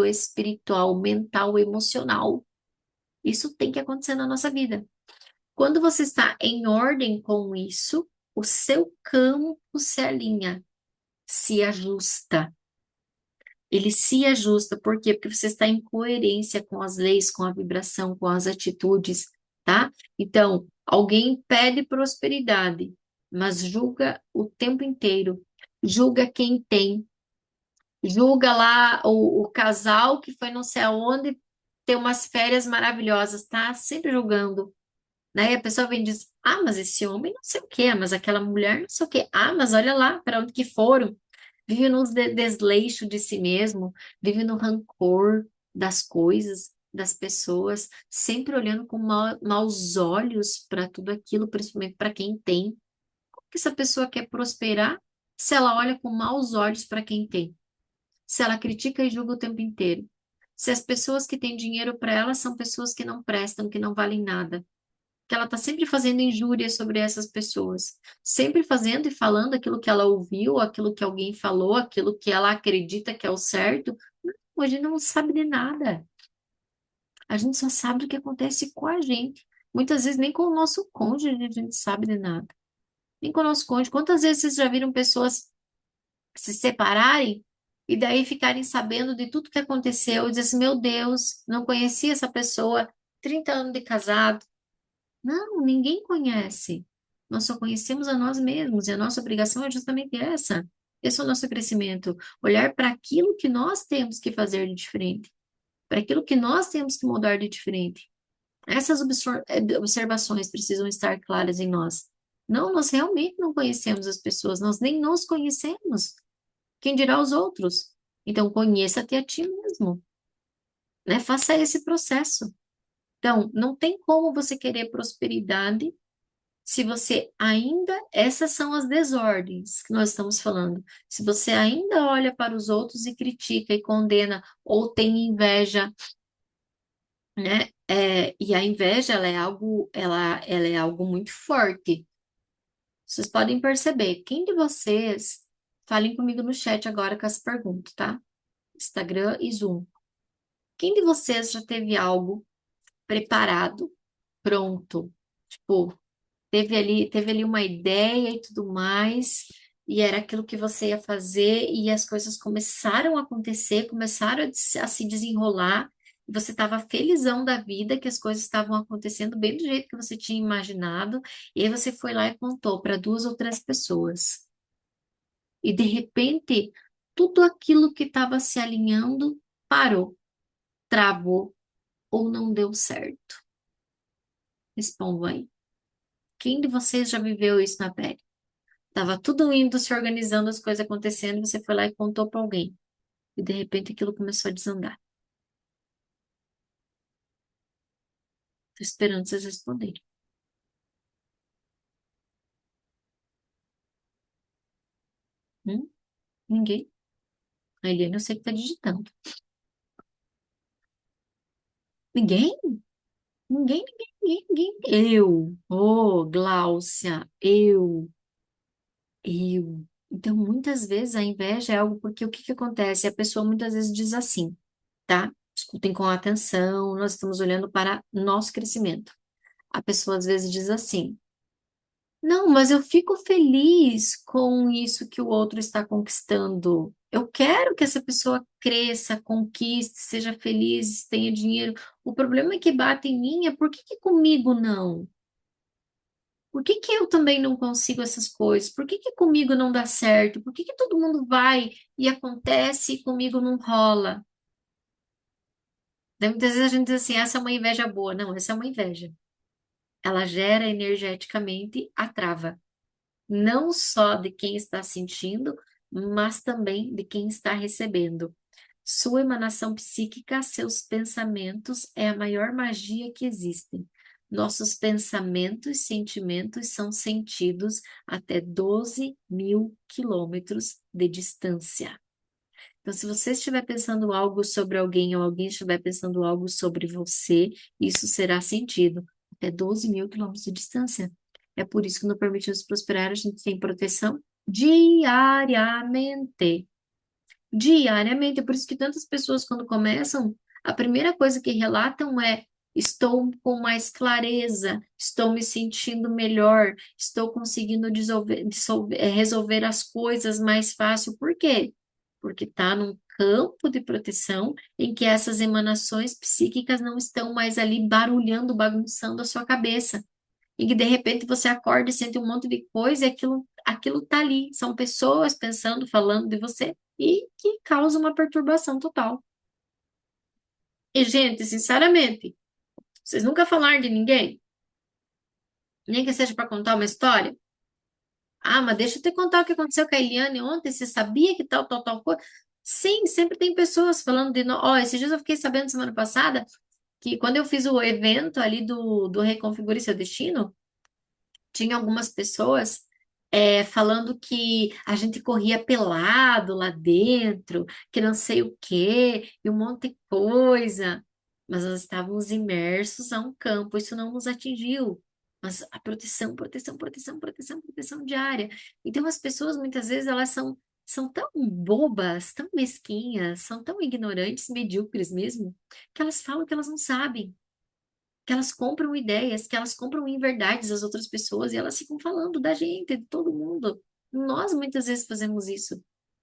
Speaker 1: espiritual, mental, emocional, isso tem que acontecer na nossa vida. Quando você está em ordem com isso, o seu campo se alinha, se ajusta. Ele se ajusta, por quê? Porque você está em coerência com as leis, com a vibração, com as atitudes, tá? Então, alguém pede prosperidade, mas julga o tempo inteiro, julga quem tem, julga lá o casal que foi não sei aonde ter umas férias maravilhosas, tá? Sempre julgando. Né? E a pessoa vem e diz, ah, mas esse homem não sei o quê, mas aquela mulher não sei o quê. Ah, mas olha lá para onde que foram. Vive no desleixo de si mesmo, vive no rancor das coisas, das pessoas, sempre olhando com maus olhos para tudo aquilo, principalmente para quem tem. Como que essa pessoa quer prosperar se ela olha com maus olhos para quem tem? Se ela critica e julga o tempo inteiro? Se as pessoas que têm dinheiro para ela são pessoas que não prestam, que não valem nada, que ela está sempre fazendo injúrias sobre essas pessoas, sempre fazendo e falando aquilo que ela ouviu, aquilo que alguém falou, aquilo que ela acredita que é o certo. Não, a gente não sabe de nada. A gente só sabe do que acontece com a gente. Muitas vezes nem com o nosso cônjuge a gente sabe de nada. Nem com o nosso cônjuge. Quantas vezes vocês já viram pessoas se separarem e daí ficarem sabendo de tudo que aconteceu e dizer assim, meu Deus, não conhecia essa pessoa, 30 anos de casado. Não, ninguém conhece. Nós só conhecemos a nós mesmos e a nossa obrigação é justamente essa. Esse é o nosso crescimento. Olhar para aquilo que nós temos que fazer de diferente, para aquilo que nós temos que mudar de diferente. Essas observações precisam estar claras em nós. Não, nós realmente não conhecemos as pessoas, nós nem nos conhecemos. Quem dirá os outros? Então, conheça-te a ti mesmo, né? Faça esse processo. Então, não tem como você querer prosperidade se você ainda, essas são as desordens que nós estamos falando. Se você ainda olha para os outros e critica e condena ou tem inveja, né? E a inveja, ela é algo muito forte. Vocês podem perceber. Quem de vocês, falem comigo no chat agora com essa pergunta, tá? Instagram e Zoom. Quem de vocês já teve algo preparado, pronto? Tipo, teve ali uma ideia e tudo mais, e era aquilo que você ia fazer, e as coisas começaram a acontecer, começaram a se desenrolar, e você estava felizão da vida, que as coisas estavam acontecendo bem do jeito que você tinha imaginado, e aí você foi lá e contou para duas ou três pessoas. E de repente, tudo aquilo que estava se alinhando parou, travou ou não deu certo. Respondam aí. Quem de vocês já viveu isso na pele? Tava tudo indo, se organizando, as coisas acontecendo, você foi lá e contou para alguém. E de repente aquilo começou a desandar. Tô esperando vocês responderem. Ninguém? A Eliane, eu sei que tá digitando. Ninguém? Ninguém. Eu. Oh, Gláucia, eu. Então, muitas vezes a inveja é algo porque o que que acontece? A pessoa muitas vezes diz assim, tá? Escutem com atenção, nós estamos olhando para nosso crescimento. A pessoa às vezes diz assim: não, mas eu fico feliz com isso que o outro está conquistando. Eu quero que essa pessoa cresça, conquiste, seja feliz, tenha dinheiro. O problema é que bate em mim é por que que comigo não? Por que que eu também não consigo essas coisas? Por que que comigo não dá certo? Por que que todo mundo vai e acontece e comigo não rola? Daí muitas vezes a gente diz assim, essa é uma inveja boa. Não, essa é uma inveja. Ela gera energeticamente a trava. Não só de quem está sentindo,
Speaker 2: mas também de quem está recebendo. Sua emanação psíquica, seus pensamentos, é a maior magia que existe. Nossos pensamentos e sentimentos são sentidos até 12.000 quilômetros de distância. Então, se você estiver pensando algo sobre alguém ou alguém estiver pensando algo sobre você, isso será sentido até 12.000 quilômetros de distância. É por isso que no Permitidos Prosperar a gente tem proteção diariamente. Diariamente. É por isso que tantas pessoas, quando começam, a primeira coisa que relatam é: estou com mais clareza, estou me sentindo melhor, estou conseguindo resolver as coisas mais fácil. Por quê? Porque está num campo de proteção em que essas emanações psíquicas não estão mais ali barulhando, bagunçando a sua cabeça. E que de repente você acorda e sente um monte de coisa e aquilo tá ali. São pessoas pensando, falando de você e que causa uma perturbação total. E, gente, sinceramente, vocês nunca falaram de ninguém? Nem que seja para contar uma história? Ah, mas deixa eu te contar o que aconteceu com a Eliane ontem. Você sabia que tal coisa? Sim, sempre tem pessoas falando de. Ó, esses dias eu fiquei sabendo semana passada que quando eu fiz o evento ali do Reconfigure Seu Destino, tinha algumas pessoas falando que a gente corria pelado lá dentro, que não sei o quê, e um monte de coisa. Mas nós estávamos imersos a um campo, isso não nos atingiu. Mas a proteção, proteção, proteção, proteção, proteção diária. Então as pessoas muitas vezes elas são tão bobas, tão mesquinhas, são tão ignorantes, medíocres mesmo, que elas falam que elas não sabem, que elas compram ideias, que elas compram inverdades das outras pessoas e elas ficam falando da gente, de todo mundo. Nós muitas vezes fazemos isso.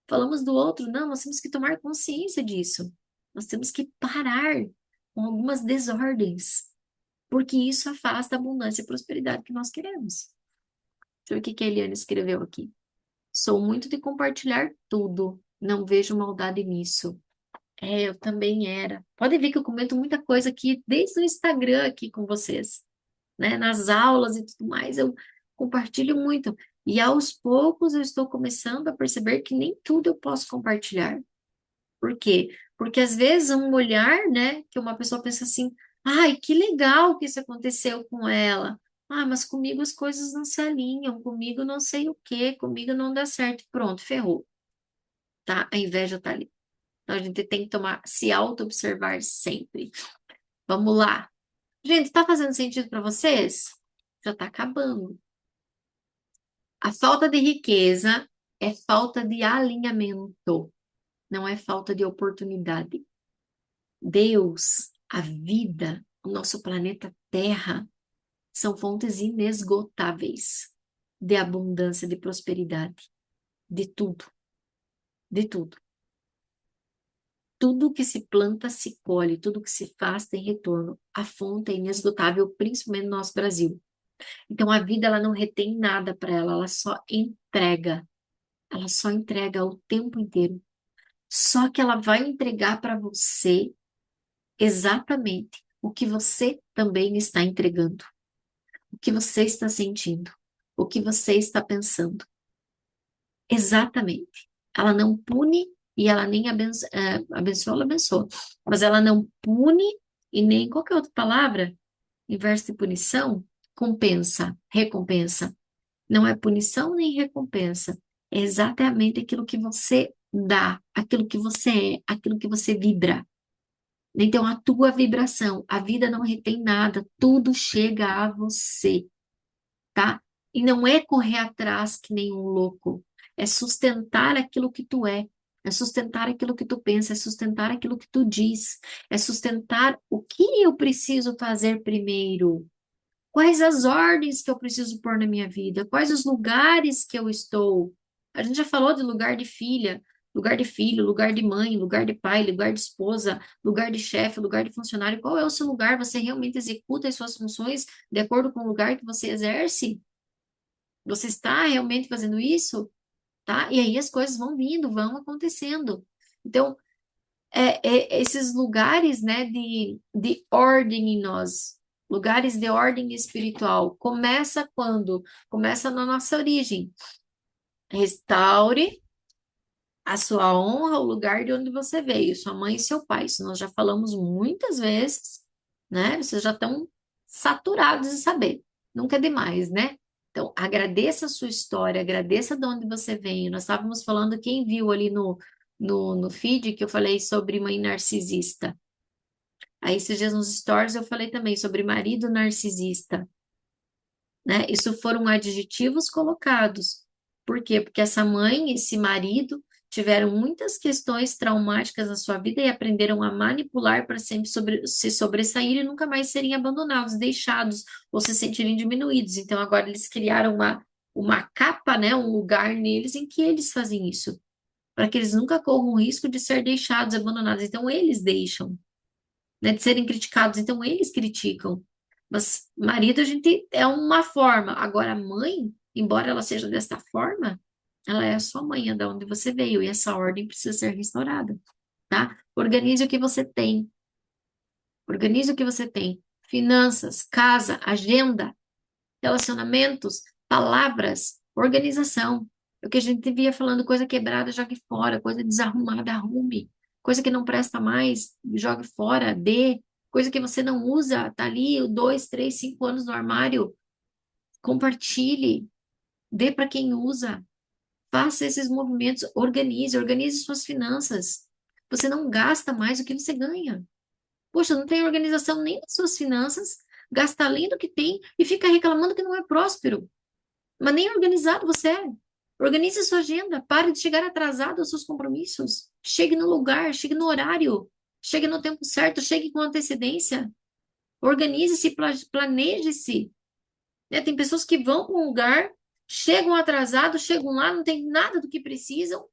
Speaker 2: Falamos do outro, não, nós temos que tomar consciência disso. Nós temos que parar com algumas desordens, porque isso afasta a abundância e prosperidade que nós queremos. Deixa eu ver o que que a Eliane escreveu aqui. Sou muito de compartilhar tudo, não vejo maldade nisso. Eu também era. Pode ver que eu comento muita coisa aqui, desde o Instagram aqui com vocês, né? Nas aulas e tudo mais, eu compartilho muito. E aos poucos eu estou começando a perceber que nem tudo eu posso compartilhar. Por quê? Porque às vezes um olhar, né, que uma pessoa pensa assim: ai, que legal que isso aconteceu com ela. Ah, mas comigo as coisas não se alinham, comigo não sei o quê, comigo não dá certo. Pronto, ferrou, tá? A inveja tá ali. Então a gente tem que tomar, se auto-observar sempre. Vamos lá. Gente, tá fazendo sentido para vocês? Já tá acabando. A falta de riqueza é falta de alinhamento, não é falta de oportunidade. Deus, a vida, o nosso planeta Terra são fontes inesgotáveis de abundância, de prosperidade, de tudo, de tudo. Tudo que se planta se colhe, tudo que se faz tem retorno. A fonte é inesgotável, principalmente no nosso Brasil. Então a vida ela não retém nada para ela, ela só entrega. Ela só entrega o tempo inteiro. Só que ela vai entregar para você exatamente o que você também está entregando, o que você está sentindo, o que você está pensando. Exatamente. Ela não pune e ela nem abençoa, ela abençoa. Mas ela não pune e nem qualquer outra palavra, em vez de punição, compensa, recompensa. Não é punição nem recompensa. É exatamente aquilo que você dá, aquilo que você é, aquilo que você vibra. Então, a tua vibração, a vida não retém nada, tudo chega a você, tá? E não é correr atrás que nem um louco, é sustentar aquilo que tu é sustentar aquilo que tu pensa, é sustentar aquilo que tu diz, é sustentar o que eu preciso fazer primeiro. Quais as ordens que eu preciso pôr na minha vida? Quais os lugares que eu estou? A gente já falou de lugar de filha, lugar de filho, lugar de mãe, lugar de pai, lugar de esposa, lugar de chefe, lugar de funcionário. Qual é o seu lugar? Você realmente executa as suas funções de acordo com o lugar que você exerce? Você está realmente fazendo isso? Tá? E aí as coisas vão vindo, vão acontecendo. Então, esses lugares, né, de ordem em nós, lugares de ordem espiritual, começa quando? Começa na nossa origem. Restaure A sua honra, o lugar de onde você veio, sua mãe e seu pai. Isso nós já falamos muitas vezes, né? Vocês já estão saturados de saber. Nunca é demais, né? Então, agradeça a sua história, agradeça de onde você veio. Nós estávamos falando, quem viu ali no feed, que eu falei sobre mãe narcisista. Aí, esses dias nos stories, eu falei também sobre marido narcisista, né? Isso foram adjetivos colocados. Por quê? Porque essa mãe e esse marido tiveram muitas questões traumáticas na sua vida e aprenderam a manipular para sempre se sobressair e nunca mais serem abandonados, deixados ou se sentirem diminuídos. Então agora eles criaram uma capa, né, um lugar neles em que eles fazem isso, para que eles nunca corram o risco de ser deixados, abandonados. Então eles deixam, né, de serem criticados, então eles criticam. Mas marido a gente é uma forma, agora mãe, embora ela seja desta forma, ela é a sua mãe, é da onde você veio, e essa ordem precisa ser restaurada, tá? Organize o que você tem, organize o que você tem. Finanças, casa, agenda, relacionamentos, palavras, organização. É o que a gente via falando, coisa quebrada, jogue fora, coisa desarrumada, arrume. Coisa que não presta mais, jogue fora, dê. Coisa que você não usa, tá ali 2, 3, 5 anos no armário, compartilhe, dê para quem usa. Faça esses movimentos, organize suas finanças. Você não gasta mais do que você ganha. Poxa, não tem organização nem nas suas finanças, gasta além do que tem e fica reclamando que não é próspero. Mas nem organizado você é. Organize a sua agenda. Pare de chegar atrasado aos seus compromissos. Chegue no lugar, chegue no horário, chegue no tempo certo, chegue com antecedência. Organize-se, planeje-se. Né? Tem pessoas que vão para um lugar, chegam atrasados, chegam lá, não tem nada do que precisam,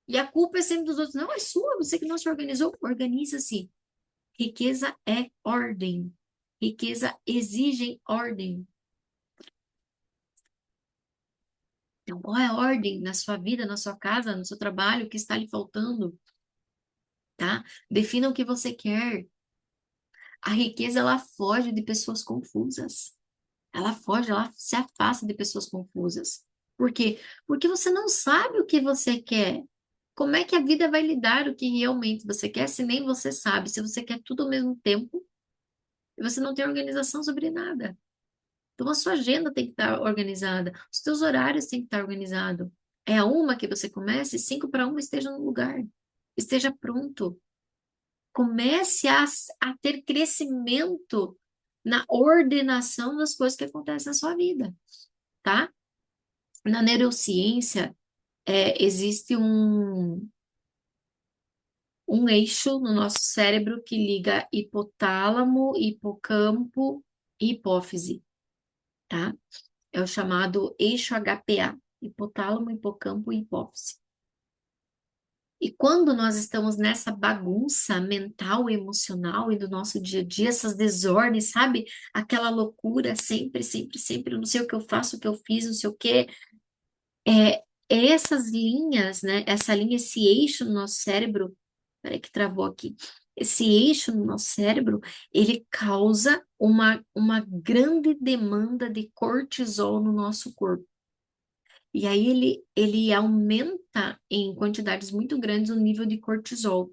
Speaker 2: e a culpa é sempre dos outros. Não, é sua, você que não se organizou. Organiza-se. Riqueza é ordem. Riqueza exige ordem. Então, qual é a ordem na sua vida, na sua casa, no seu trabalho, o que está lhe faltando, tá? Defina o que você quer. A riqueza, ela foge de pessoas confusas. Ela foge, ela se afasta de pessoas confusas. Por quê? Porque você não sabe o que você quer. Como é que a vida vai lhe dar o que realmente você quer se nem você sabe? Se você quer tudo ao mesmo tempo e você não tem organização sobre nada. Então, a sua agenda tem que estar organizada, os seus horários têm que estar organizados. É a uma que você comece, 5 para 1 esteja no lugar, esteja pronto. Comece a ter crescimento na ordenação das coisas que acontecem na sua vida, tá? Na neurociência, existe um eixo no nosso cérebro que liga hipotálamo, hipocampo e hipófise, tá? É o chamado eixo HPA, hipotálamo, hipocampo e hipófise. E quando nós estamos nessa bagunça mental e emocional e do nosso dia a dia, essas desordens, sabe? Aquela loucura sempre, sempre, sempre, não sei o que eu faço, o que eu fiz, não sei o quê. Essas linhas, né? Essa linha, esse eixo no nosso cérebro, peraí que travou aqui. Esse eixo no nosso cérebro, ele causa uma grande demanda de cortisol no nosso corpo. E aí ele aumenta em quantidades muito grandes o nível de cortisol.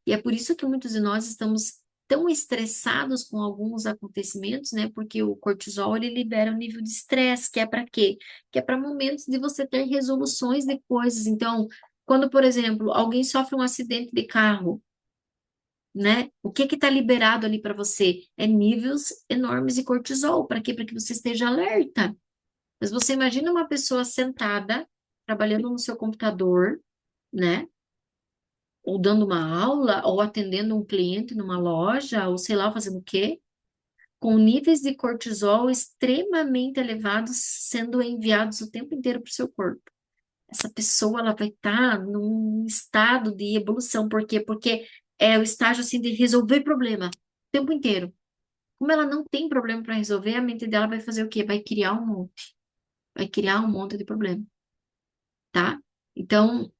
Speaker 2: E é por isso que muitos de nós estamos tão estressados com alguns acontecimentos, né? Porque o cortisol ele libera um nível de estresse, que é para quê? Que é para momentos de você ter resoluções de coisas. Então, quando, por exemplo, alguém sofre um acidente de carro, né? O que está liberado ali para você? É níveis enormes de cortisol. Para quê? Para que você esteja alerta. Mas você imagina uma pessoa sentada, trabalhando no seu computador, né? Ou dando uma aula, ou atendendo um cliente numa loja, ou sei lá, fazendo o quê? Com níveis de cortisol extremamente elevados sendo enviados o tempo inteiro para o seu corpo. Essa pessoa, ela vai estar num estado de evolução. Por quê? Porque é o estágio, assim, de resolver problema o tempo inteiro. Como ela não tem problema para resolver, a mente dela vai fazer o quê? Vai criar um monte. Vai criar um monte de problema, tá? Então,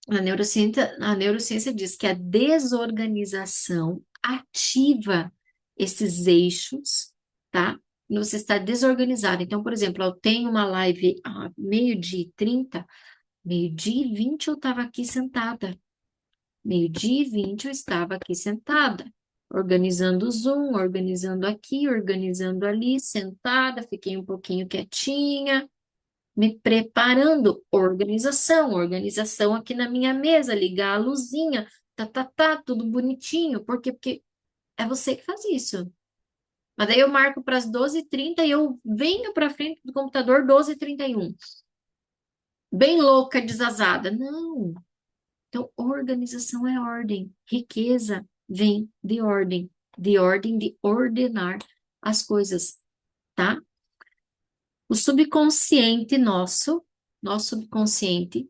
Speaker 2: a neurociência diz que a desorganização ativa esses eixos, tá? Quando você está desorganizado. Então, por exemplo, eu tenho uma live a 12h30, Meio-dia e 20 eu estava aqui sentada. Meio-dia e 20 eu estava aqui sentada, organizando o Zoom, organizando aqui, organizando ali, sentada, fiquei um pouquinho quietinha, me preparando. Organização, organização aqui na minha mesa, ligar a luzinha, tudo bonitinho. Por quê? Porque é você que faz isso. Mas daí eu marco para as 12h30 e eu venho para frente do computador 12h31. Bem louca, desazada. Não. Então, organização é ordem. Riqueza vem de ordem de ordenar as coisas, tá? O subconsciente nosso subconsciente,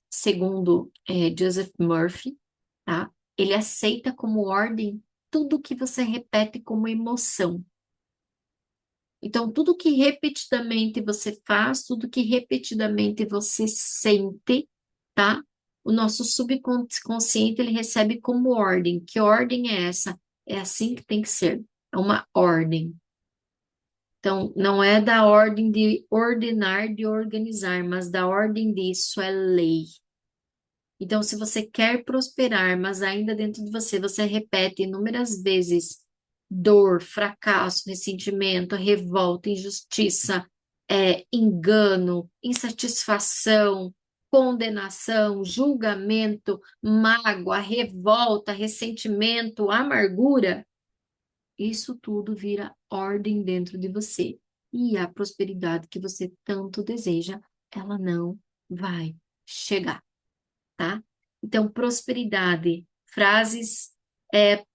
Speaker 2: segundo Joseph Murphy, tá? Ele aceita como ordem tudo que você repete como emoção. Então, tudo que repetidamente você faz, tudo que repetidamente você sente, tá? O nosso subconsciente ele recebe como ordem. Que ordem é essa? É assim que tem que ser. É uma ordem. Então, não é da ordem de ordenar, de organizar, mas da ordem disso é lei. Então, se você quer prosperar, mas ainda dentro de você, você repete inúmeras vezes dor, fracasso, ressentimento, revolta, injustiça, engano, insatisfação, condenação, julgamento, mágoa, revolta, ressentimento, amargura, isso tudo vira ordem dentro de você. E a prosperidade que você tanto deseja, ela não vai chegar, tá? Então, prosperidade, frases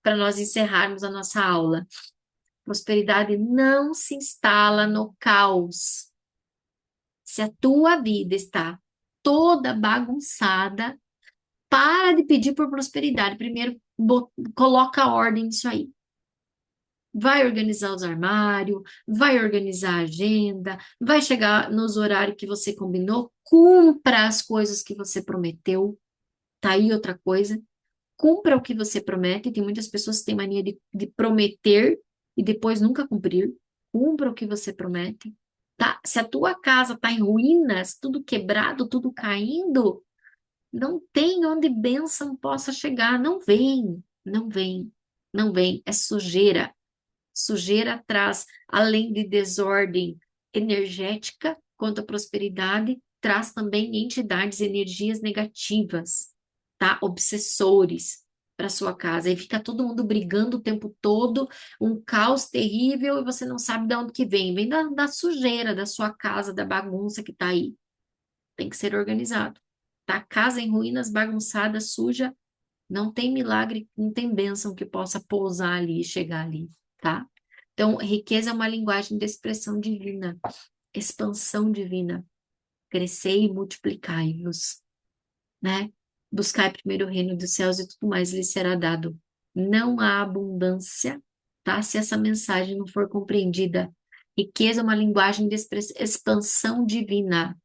Speaker 2: para nós encerrarmos a nossa aula. Prosperidade não se instala no caos. Se a tua vida está toda bagunçada, para de pedir por prosperidade. Primeiro, coloca ordem nisso aí. Vai organizar os armários, vai organizar a agenda, vai chegar nos horários que você combinou, cumpra as coisas que você prometeu. Tá aí outra coisa. Cumpra o que você promete. Tem muitas pessoas que têm mania de prometer e depois nunca cumprir. Cumpra o que você promete. Tá? Se a tua casa está em ruínas, tudo quebrado, tudo caindo, não tem onde bênção possa chegar. Não vem, não vem, não vem. É sujeira. Sujeira traz, além de desordem energética, quanto à prosperidade, traz também entidades, energias negativas, tá? Obsessores para sua casa. Aí fica todo mundo brigando o tempo todo, um caos terrível e você não sabe de onde que vem. Vem da sujeira da sua casa, da bagunça que tá aí. Tem que ser organizado. Tá? Casa em ruínas, bagunçada, suja, não tem milagre, não tem bênção que possa pousar ali e chegar ali, tá? Então, riqueza é uma linguagem de expressão divina, expansão divina. Crescei e multiplicai-vos, né? Buscai primeiro o reino dos céus e tudo mais lhe será dado. Não há abundância, tá? Se essa mensagem não for compreendida. Riqueza é uma linguagem de expansão divina.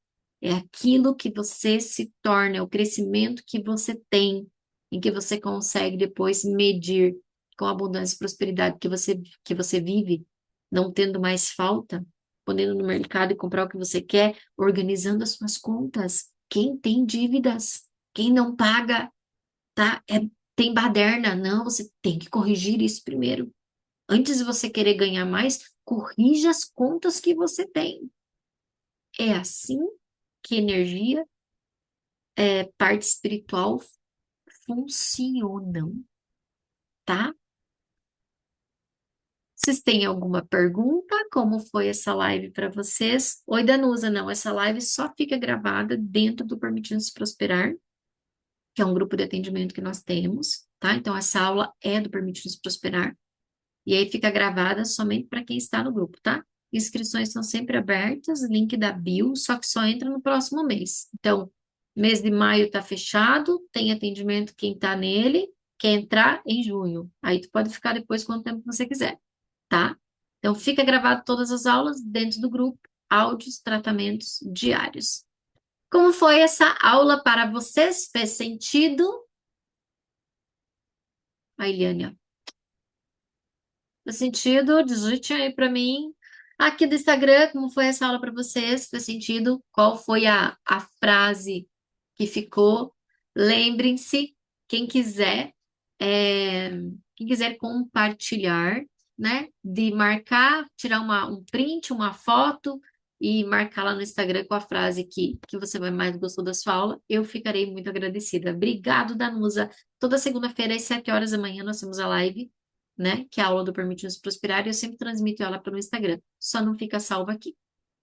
Speaker 2: É aquilo que você se torna, é o crescimento que você tem, em que você consegue depois medir com a abundância e prosperidade que você vive, não tendo mais falta, podendo no mercado e comprar o que você quer, organizando as suas contas. Quem tem dívidas, quem não paga, tá? Tem baderna. Não, você tem que corrigir isso primeiro. Antes de você querer ganhar mais, corrija as contas que você tem. É assim que energia, parte espiritual funcionam, tá? Vocês têm alguma pergunta? Como foi essa live para vocês? Oi, Danusa, não, essa live só fica gravada dentro do Permitindo-se Prosperar, que é um grupo de atendimento que nós temos, tá? Então, essa aula é do Permitindo-se Prosperar, e aí fica gravada somente para quem está no grupo, tá? Inscrições são sempre abertas, link da bio, só que só entra no próximo mês. Então, mês de maio está fechado, tem atendimento quem está nele, quer entrar em junho. Aí tu pode ficar depois quanto tempo você quiser, tá? Então, fica gravado todas as aulas dentro do grupo, áudios, tratamentos diários. Como foi essa aula para vocês? Fez sentido? A Eliane, ó. Fez sentido? Digite aí para mim. Aqui do Instagram, como foi essa aula para vocês? Fez sentido? Qual foi a frase que ficou. Lembrem-se, quem quiser, é, quem quiser compartilhar, né, de marcar, tirar um print, uma foto e marcar lá no Instagram com a frase que você mais gostou da sua aula, eu ficarei muito agradecida. Obrigado, Danusa. Toda segunda-feira às 7 horas da manhã nós temos a live, né, que é a aula do Permite-nos Prosperar, e eu sempre transmito ela pelo Instagram. Só não fica salva aqui,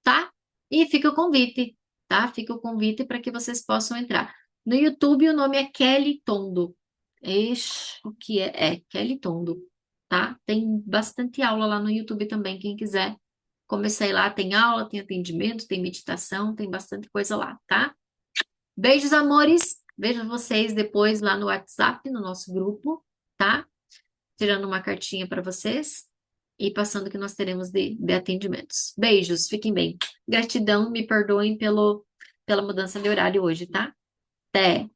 Speaker 2: tá? E fica o convite, tá? Fica o convite para que vocês possam entrar. No YouTube o nome é Kelly Tondo. Ixi, o que é? É Kelly Tondo, tá? Tem bastante aula lá no YouTube também, quem quiser. Comecei lá, tem aula, tem atendimento, tem meditação, tem bastante coisa lá, tá? Beijos, amores. Vejo vocês depois lá no WhatsApp, no nosso grupo, tá? Tirando uma cartinha para vocês e passando o que nós teremos de atendimentos. Beijos, fiquem bem. Gratidão, me perdoem pela mudança de horário hoje, tá? Até!